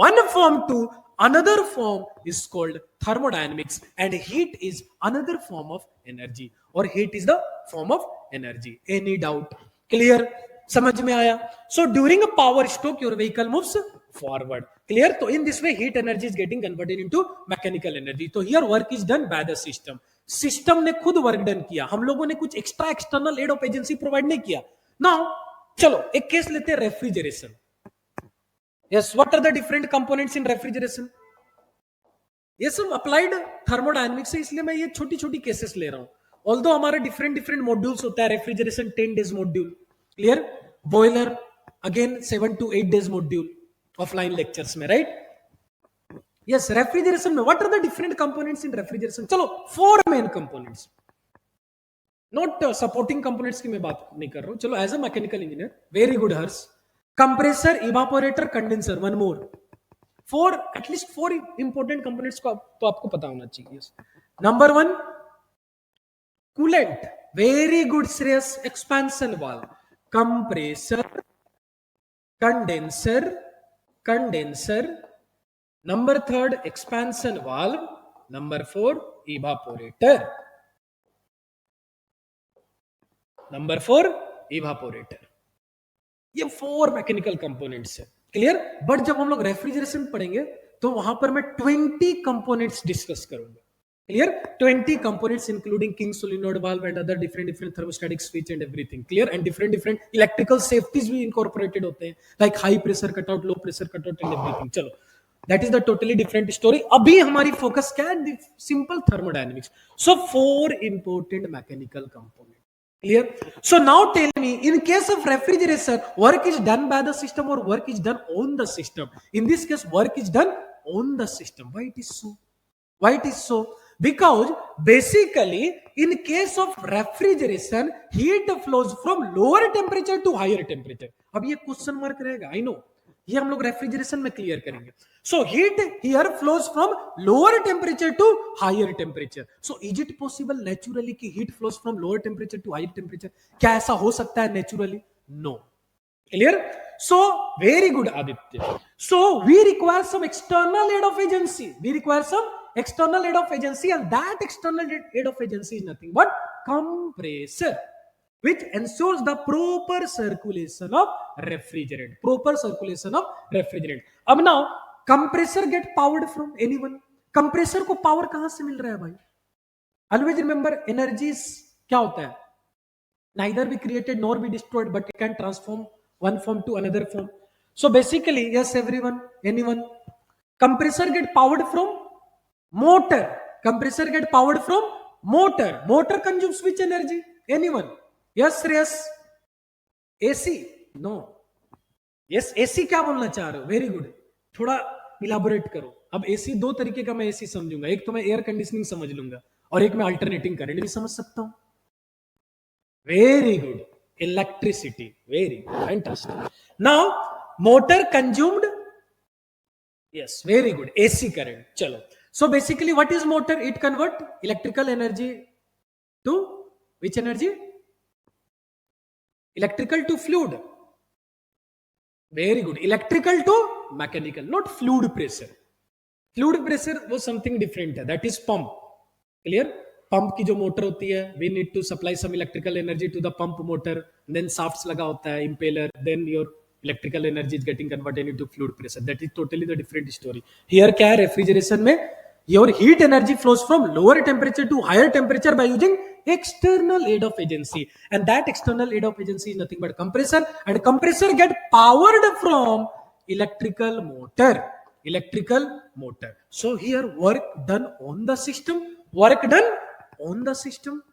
one form to another form is called thermodynamics, and heat is another form of energy, or heat is the form of energy. Any doubt? Clear? समझ में आया? So during a power stroke your vehicle moves forward. Clear? So in this way heat energy is getting converted into mechanical energy. So here work is done by the system. System ने खुद work done किया, हम लोगों ने कुछ extra external aid of agency provide नहीं किया. Now चलो एक केस लेते हैं, refrigeration. Yes, what are the different components in refrigeration? ये सब अप्लाइड थर्मोडायनेमिक्स है, इसलिए मैं ये छोटी छोटी केसेस ले रहा हूं. ऑल्दो हमारे डिफरेंट मॉड्यूल्स होता है. Refrigeration 10 days module, clear. Boiler again 7 to 8 days module offline lectures में, राइट. Yes, refrigeration में what are the different components in refrigeration? चलो 4 main components, not supporting components की मैं बात नहीं कर रहा हूँ. चलो as a mechanical engineer, very good Harsh. compressor, evaporator, condenser, one more. 4, at least 4 important components को तो आपको पता होना चाहिए. yes. Number one, coolant. Very good, Shreyas. Expansion valve. Compressor, condenser. Number third, expansion valve. Number four, evaporator. Number four, evaporator. ये 4 mechanical components है. Clear. But जब हम लोग रेफ्रिजरेशन पढ़ेंगे तो वहां पर मैं 20 कंपोनेंट्स डिस्कस करूंगा. Clear? 20 components including king solenoid valve and other different thermostatic switch and everything. Clear? And different electrical safeties भी incorporated होते हैं, like high pressure cutout, low pressure cutout and everything. चलो, that is the totally different story. अभी हमारी focus क्या है? Simple thermodynamics. So 4 important mechanical components. Clear? So now tell me, in case of refrigeration, work is done by the system or work is done on the system? In this case, work is done on the system. Why it is so? Why it is so? Because basically in case of refrigeration, heat flows from lower temperature to higher temperature. अब ये question mark रहेगा, I know. ये हम लोग refrigeration में clear करेंगे. So heat here flows from lower temperature to higher temperature. So is it possible naturally कि heat flows from lower temperature to higher temperature? क्या ऐसा हो सकता है naturally? No. Clear? So very good, Aditya. So we require some external aid of agency. We require some external aid of agency, and that external aid of agency is nothing but compressor, which ensures the proper circulation of refrigerant. Proper circulation of refrigerant. अब now compressor get powered from anyone. compressor को power कहां से मिल रहा है भाई? Always remember, energies क्या होता है? Neither be created nor be destroyed, but it can transform one form to another form. So basically, yes, everyone, anyone, compressor get powered from motor. Compressor get powered from motor. Motor consumes which energy? Anyone? Yes, yes. AC? No. Yes, AC क्या बोलना चाह रहे हो? Very good. थोड़ा elaborate करो. अब AC दो तरीके का मैं AC समझूंगा. एक तो मैं एयर कंडीशनिंग समझ लूंगा और एक मैं अल्टरनेटिंग करंट भी समझ सकता हूं. Very good. Electricity. Very good. Fantastic. Now, motor consumed. Yes, very good. AC current. Chalo. So basically, what is motor? It convert electrical energy to which energy? Electrical to fluid. Very good. Electrical to mechanical, not fluid pressure. Fluid pressure was something different. That is pump. Clear? Pump की जो motor होती है, we need to supply some electrical energy to the pump motor, then shafts लगा होता है, impeller, then your electrical energy is getting converted into fluid pressure. That is totally the different story. Here क्या है refrigeration में? Your heat energy flows from lower temperature to higher temperature by using external aid of agency, and that external aid of agency is nothing but compressor, and compressor get powered from electrical motor. Electrical motor. So here work done on the system. Work done on the system.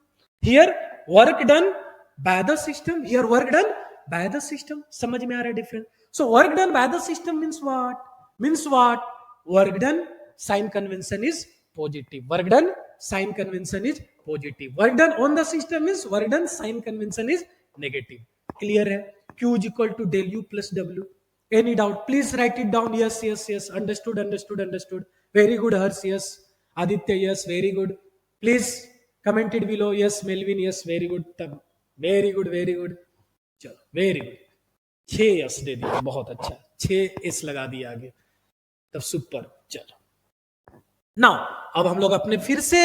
Here work done by the system. Here work done by the system. समझ में आ रहा है difference? So work done by the system means what? Means what? Work done, sign convention is positive. Work done, sign convention is positive. Work done on the system is work done, sign convention is negative. Clear है? Q is equal to del U plus W. Any doubt? Please write it down. Yes, yes, yes. Understood, understood, understood. Very good, Hers. Yes. Aditya, yes. Very good. Please comment it below. Yes, Melvin, yes. Very good. Very good, very good. चलो, very good. 6 yes they दिया, बहुत अच्छा. 6 S लगा दिया आगे, तब super. चलो, now अब हम लोग अपने फिर से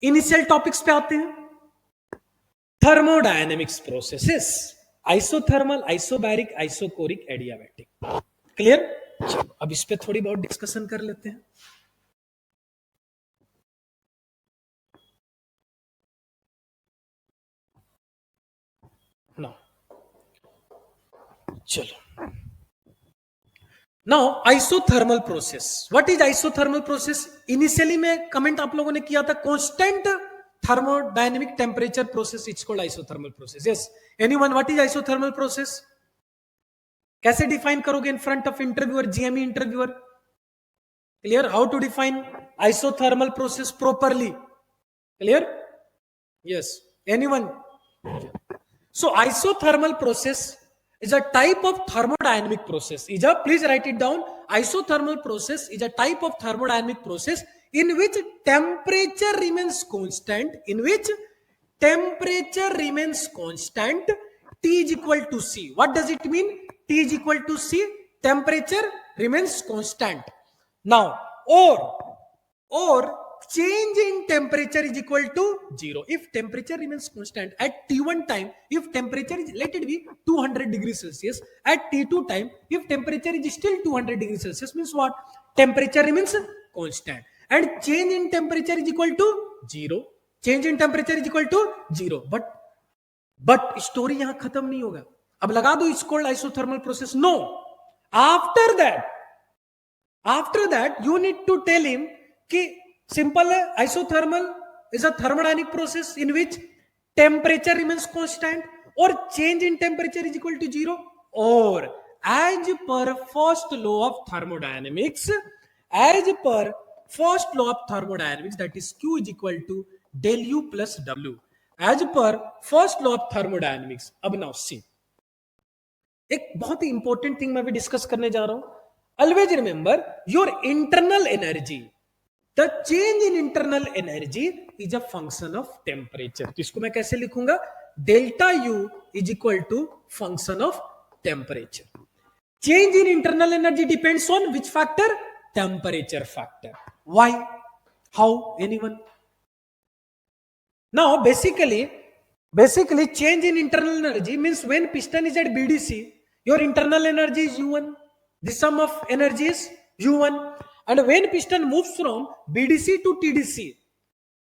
इनिशियल टॉपिक्स पे आते हैं. Thermodynamics processes, isothermal, isobaric, isochoric, adiabatic. Clear? चलो अब इस पे थोड़ी बहुत डिस्कशन कर लेते हैं. चलो, now isothermal process. What is isothermal process? Initially में कमेंट आप लोगों ने किया था, constant thermodynamic temperature process is called isothermal process. Yes, anyone, what is isothermal process? कैसे डिफाइन करोगे in front of interviewer, GME interviewer? Clear? How to define isothermal process properly? Clear? Yes, anyone? So isothermal process is a type of thermodynamic process. Please write it down. Isothermal process is a type of thermodynamic process in which temperature remains constant, T is equal to C. What does it mean? T is equal to C, temperature remains constant. Now, or change in temperature is equal to 0. If temperature remains constant at T1 time, if temperature is, let it be 200 degrees Celsius, at T2 time, if temperature is still 200 degrees Celsius, means what? Temperature remains constant. And change in temperature is equal to 0. Change in temperature is equal to 0. But story यहाँ खत्म नहीं होगा. अब लगा दो it's called isothermal process. No. After that, you need to tell him कि simple है, isothermal is a thermodynamic process in which temperature remains constant or change in temperature is equal to 0, or as per first law of thermodynamics, that is Q is equal to del U plus W. As per first law of thermodynamics. अब now see, एक बहुत ही important thing मैं भी discuss करने जा रहा हूं. Always remember your internal energy. The change in internal energy is a function of temperature. तो इसको मैं कैसे लिखूंगा? Delta U is equal to function of temperature. Change in internal energy depends on which factor? Temperature factor. Why? How? Anyone? Now, basically, change in internal energy means when piston is at BDC, your internal energy is U1. The sum of energy is U1. And when piston moves from BDC to TDC,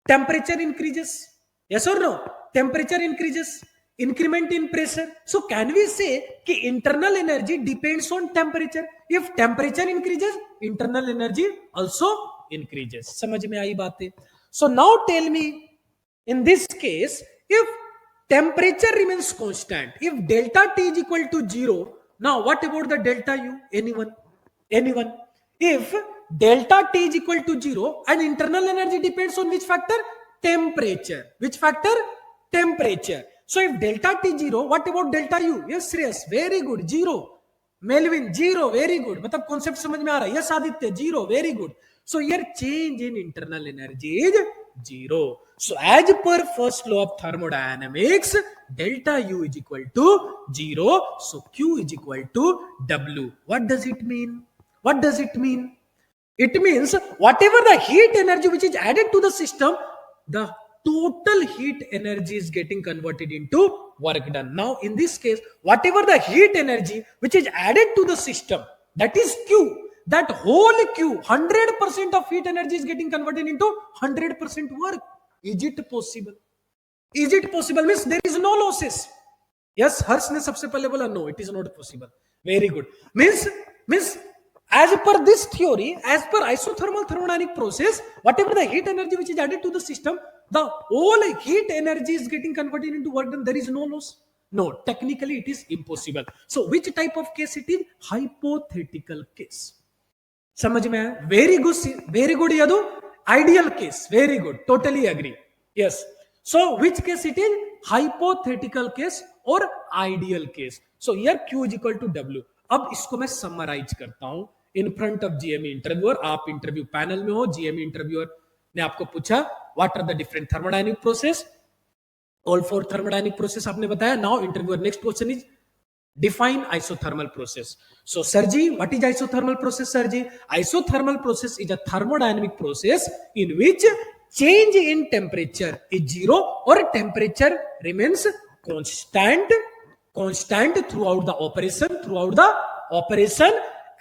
temperature increases. Yes or no? Temperature increases. Increment in pressure. So can we say that internal energy depends on temperature? If temperature increases, internal energy also increases. समझ में आई बातें? So now tell me, in this case, if temperature remains constant, if delta T is equal to 0, now what about the delta U? Anyone? If delta T is equal to 0 and internal energy depends on which factor? Temperature. Which factor? Temperature. So if delta T 0, what about delta U? Yes, Shreyas, very good. 0. Melvin, 0, very good. मतलब concept समझ में आ रहा है? Yes, Aditya, 0, very good. So here change in internal energy is 0. So as per first law of thermodynamics, delta U is equal to 0. So Q is equal to W. What does it mean? It means whatever the heat energy which is added to the system, the total heat energy is getting converted into work done. Now in this case, whatever the heat energy which is added to the system, that is Q, that whole Q, 100% of heat energy is getting converted into 100% work. Is it possible? Means there is no losses. Yes, Harsh ne sabse pehle bola no, it is not possible. Very good. Means as per this theory, as per isothermal thermodynamic process, whatever the heat energy which is added to the system, the whole heat energy is getting converted into work done. There is no loss. No, technically it is impossible. So which type of case it is? Hypothetical case. समझ में आया? Very good Yadu. Ideal case. Very good. Totally agree. Yes. So which case it is? Hypothetical case or ideal case. So here Q is equal to W. अब इसको मैं summarize करता हूं in front of GME interviewer. आप interview panel में हो, GME interviewer ने आपको पूछा what are the different thermodynamic process? All four thermodynamic process आपने बताया. Now interviewer next question is define isothermal process. So Sarji, what is isothermal process, Sarji? Isothermal process is a thermodynamic process in which change in temperature is 0 or temperature remains constant throughout the operation,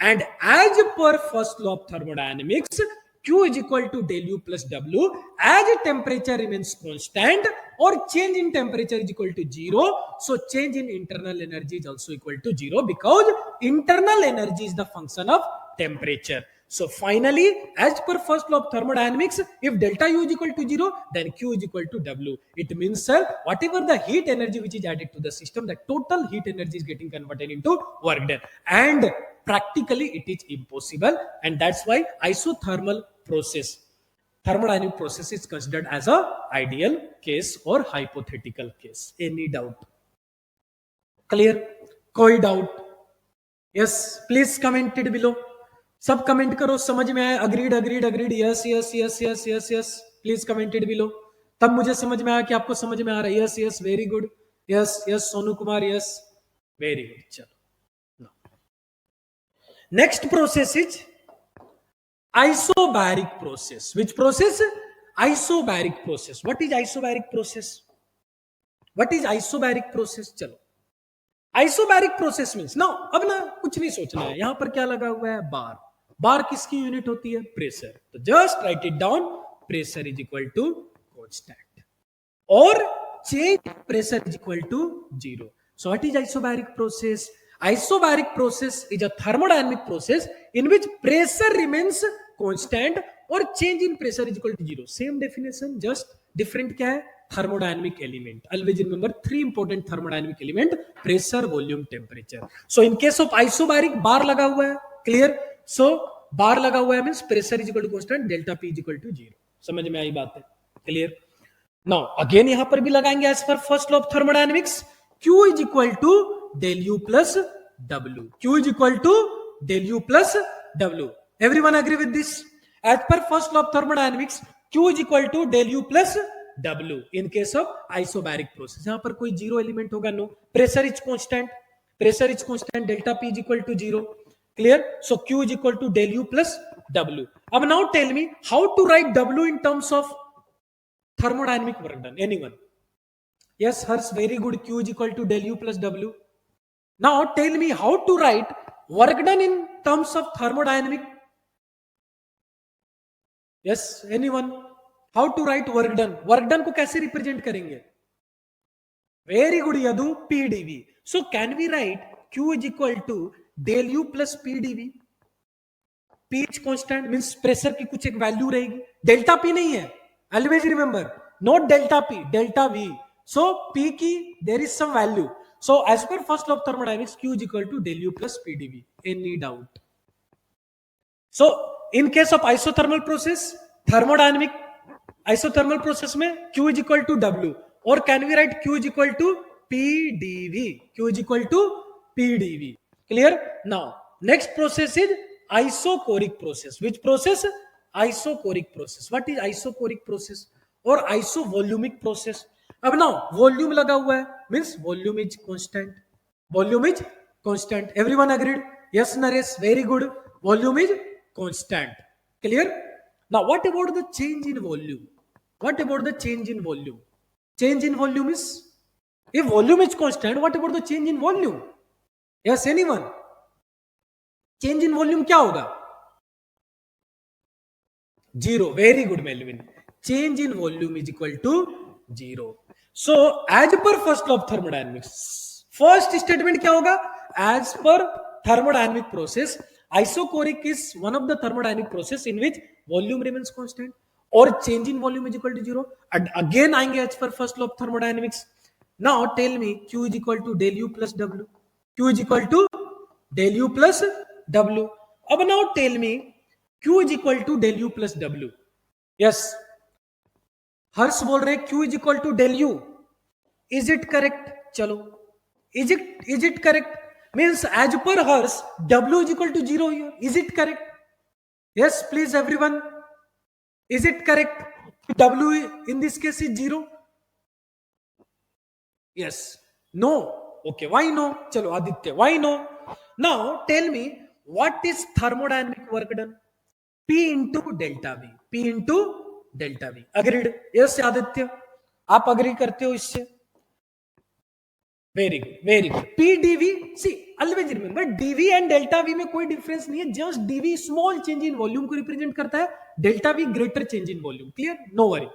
and as per first law of thermodynamics, Q is equal to del U plus W. As temperature remains constant or change in temperature is equal to 0, so change in internal energy is also equal to 0 because internal energy is the function of temperature. So finally, as per first law of thermodynamics, if delta U is equal to 0, then Q is equal to W. It means, sir, whatever the heat energy which is added to the system, the total heat energy is getting converted into work done. And practically it is impossible, and that's why isothermal process, thermodynamic process is considered as a ideal case or hypothetical case. Any doubt? Clear? Koi doubt? Yes, please comment it below. सब comment करो, समझ में आया? Agreed agreed agreed, yes yes yes yes yes yes, please commented below, तब मुझे समझ में आया कि आपको समझ में आ रहा है। Yes yes, very good, yes yes Sonu Kumar, yes very good. चलो, next process is isobaric process. Which process? Isobaric process. What is isobaric process? What is isobaric process? चलो, isobaric process means now, अब ना कुछ नहीं सोचना है, यहां पर क्या लगा हुआ है? बार। बार किसकी यूनिट होती है? प्रेशर। तो just write it down, pressure is equal to constant और change in pressure is equal to 0. So what is isobaric process? Isobaric process is a thermodynamic process in which pressure remains constant or change in pressure is equal to 0. Same definition, just different क्या है? Thermodynamic element. Always remember three important thermodynamic element: pressure, volume, temperature. So in case of isobaric, bar लगा हुआ है, clear? So bar लगा हुआ है means pressure is equal to constant, delta P is equal to 0. समझ में आई बात है? Clear? नाउ अगेन यहां पर भी लगाएंगे as per first law of thermodynamics, Q is equal to del U plus W. Q is equal to del U plus W. Everyone agree with this? As per first law of thermodynamics, Q is equal to del U plus W in case of isobaric process. यहां पर कोई zero element होगा? No. Pressure is constant, pressure is constant, delta P is equal to zero. Clear? So Q is equal to del U plus W. अब now tell me how to write W in terms of thermodynamic work done. Anyone? Yes, Hers, very good. Q is equal to del U plus W. Now tell me how to write work done in terms of thermodynamic. Yes, anyone? How to write work done? Work done को कैसे represent करेंगे? Very good, Yadu. PdV. So can we write Q is equal to del U plus PdV? P is constant means pressure की कुछ एक value रहेगी, delta P नहीं है. Always remember, not delta P, delta V. So P की there is some value. So as per first law of thermodynamics, Q is equal to del U plus PdV. Any doubt? So in case of isothermal process, thermodynamic isothermal process में Q is equal to W, or can we write Q is equal to PdV? Q is equal to PdV. Clear? Now next process is isochoric process. Which process? Isochoric process. What is isochoric process or isovolumic process? अब now volume लगा हुआ है means volume is constant. Volume is constant. Everyone agreed? Yes, Naresh. Very good. Volume is constant. Clear? Now what about the change in volume? What about the change in volume? Change in volume is, if volume is constant, what about the change in volume? Yes, anyone? Change in volume क्या होगा? Zero. Very good, Melvin. Change in volume is equal to zero. So as per first law of thermodynamics, first statement क्या होगा? As per thermodynamic process, isochoric is one of the thermodynamic process in which volume remains constant or change in volume is equal to zero. And again आएंगे as per first law of thermodynamics. Now tell me Q is equal to del U plus W. Q is equal to del U plus W. अब now tell me Q is equal to del U plus W. Yes. हर्ष बोल रहे Q is equal to del U. Is it correct? चलो. Is it correct? Means as per Harsh W is equal to 0 here. Is it correct? Yes, please everyone. Is it correct? W in this case is 0. Yes. No. Okay. Why no? चलो Aditya. Why no? Now tell me what is thermodynamic work done? P into delta V. P into delta V. Agreed? Yes, Aditya. आप agree करते हो इससे? Very good. Very good. P dV. See, always remember dV and delta V में कोई difference नहीं है. Just dV small change in volume को represent करता है. Delta V greater change in volume. Clear? No worry.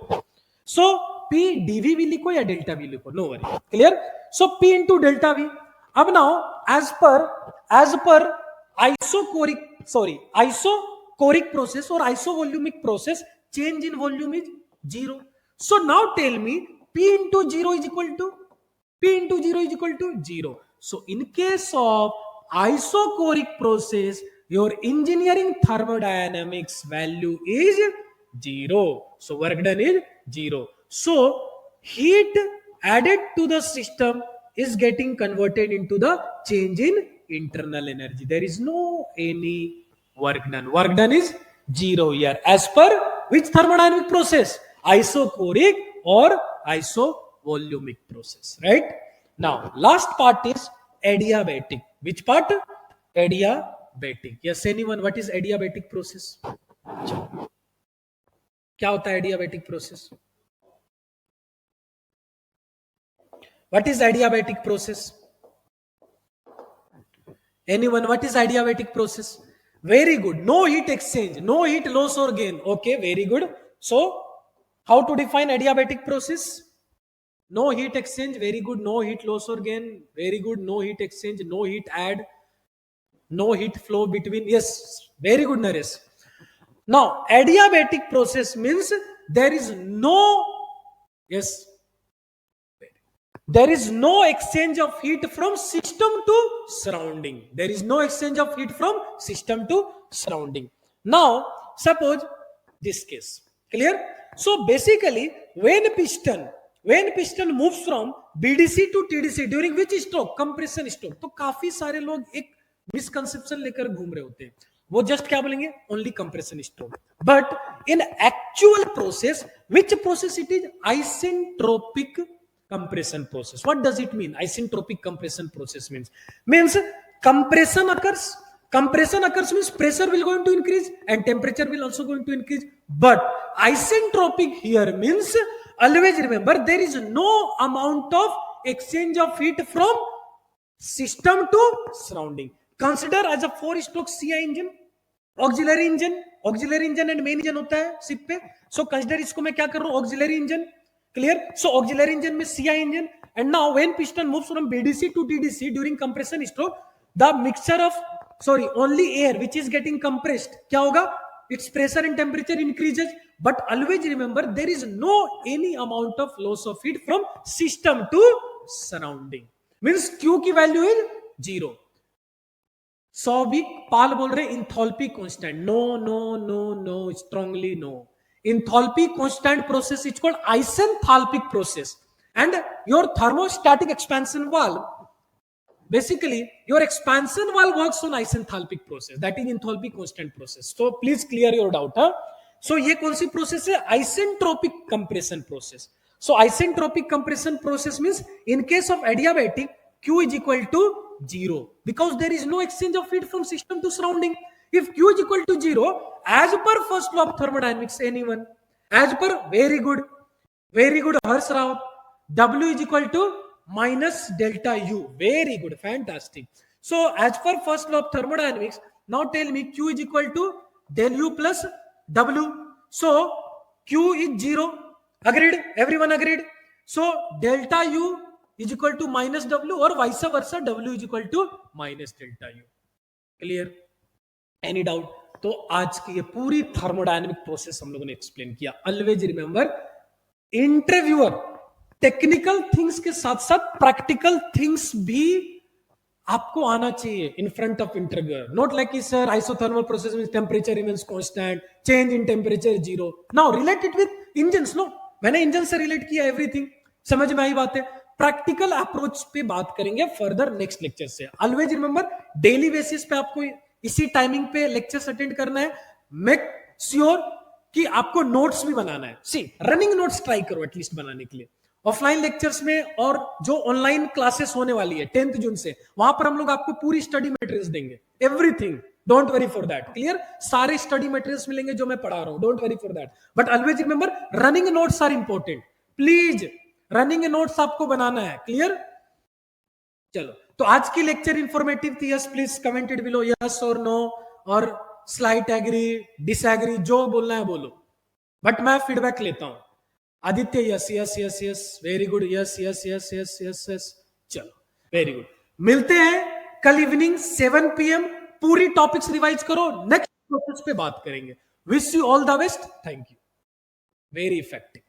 So P dV भी लिखो या delta V लिखो. No worry. Clear? So P into delta V. अब now as per isochoric process or isovolumic process, change in volume is 0. So now tell me P into 0 is equal to 0. So in case of isochoric process, your engineering thermodynamics value is 0. So work done is 0. So heat added to the system is getting converted into the change in internal energy. There is no any Work done is 0 here. As per which thermodynamic process? Isochoric or isovolumic process, right? Now last part is adiabatic. Which part? Adiabatic. Yes, anyone? What is adiabatic process? क्या होता है adiabatic process? What is adiabatic process? Anyone? What is adiabatic process? Very good. No heat exchange, no heat loss or gain. Okay, very good. So how to define adiabatic process? No heat exchange. Very good. No heat loss or gain. Very good. No heat exchange, no heat add, no heat flow between. Yes, very good, Naresh. Now adiabatic process means there is no, yes, there is no exchange of heat from system to surrounding. There is no exchange of heat from system to surrounding. Now suppose this case. Clear? So basically when piston moves from BDC to TDC during which stroke? Compression stroke. तो काफी सारे लोग एक misconception लेकर घूम रहे होते हैं. वो जस्ट क्या बोलेंगे? Only compression stroke. But in actual process, which process it is? Isentropic compression process. What does it mean? Isentropic compression process means compression occurs. Compression occurs means pressure will going to increase and temperature will also going to increase. But isentropic here means, always remember, there is no amount of exchange of heat from system to surrounding. Consider as a 4-stroke CI engine, auxiliary engine and main engine होता है ship पे. So consider इसको मैं क्या कर रहा हूँ? Auxiliary engine. Clear? So auxiliary engine में CI engine, and now when piston moves from BDC to TDC during compression stroke, the mixture of only air which is getting compressed, क्या होगा? Its pressure and temperature increases. But always remember, there is no any amount of loss of heat from system to surrounding. Means Q की value is 0. Saubhik Pal बोल रहे enthalpy constant. No, strongly no. Enthalpy constant process is called isenthalpic process. And your thermostatic expansion valve, basically your expansion valve works on isenthalpic process, that is enthalpy constant process. So please clear your doubt. So ये कौन सी process है? Isentropic compression process. So isentropic compression process means in case of adiabatic, Q is equal to 0 because there is no exchange of heat from system to surrounding. If Q is equal to 0, as per first law of thermodynamics, anyone? As per, very good, Harsh Rao, W is equal to minus delta U. Very good, fantastic. So as per first law of thermodynamics, now tell me Q is equal to del U plus W. So Q is 0. Agreed? Everyone agreed? So delta U is equal to minus W or vice versa, W is equal to minus delta U. Clear? Any doubt? तो आज की ये पूरी thermodynamic process हम लोगों ने explain किया. Always remember, interviewer technical things के साथ साथ प्रैक्टिकल थिंग्स भी आपको आना चाहिए in front of interviewer. Not like कि sir isothermal process means temperature remains constant, change in temperature 0. Now related with engines. No, मैंने इंजन से रिलेट किया एवरीथिंग. समझ में आई बात है? प्रैक्टिकल अप्रोच पे बात करेंगे फर्दर नेक्स्ट लेक्चर से. ऑलवेज रिमेंबर, डेली बेसिस पे आपको इसी टाइमिंग पे लेक्चर्स अटेंड करना है. मेक श्योर कि आपको नोट्स भी बनाना है. सी, रनिंग नोट्स ट्राई करो एटलीस्ट बनाने के लिए. ऑफलाइन लेक्चर्स में और जो ऑनलाइन क्लासेस होने वाली है 10th जून से, वहां पर हम लोग आपको पूरी स्टडी मटेरियल्स देंगे. Everything, don't worry for that. Clear? सारे स्टडी मटेरियल्स मिलेंगे जो मैं पढ़ा रहा हूं. Don't worry for that. But always remember, running notes are important. Please running notes आपको बनाना है. क्लियर? चलो, तो आज की लेक्चर इंफॉर्मेटिव थी. Yes, please commented below yes और नो, और स्लाइट एग्री, डिसएग्री, जो बोलना है बोलो. बट मैं फीडबैक लेता हूं. Aditya yes yes yes yes, very good. Yes yes yes yes yes yes. चलो, वेरी गुड. मिलते हैं कल इवनिंग 7 PM. पूरी टॉपिक्स रिवाइज करो, नेक्स्ट प्रोसेस पे बात करेंगे. Wish you all the best. Thank you. Very effective.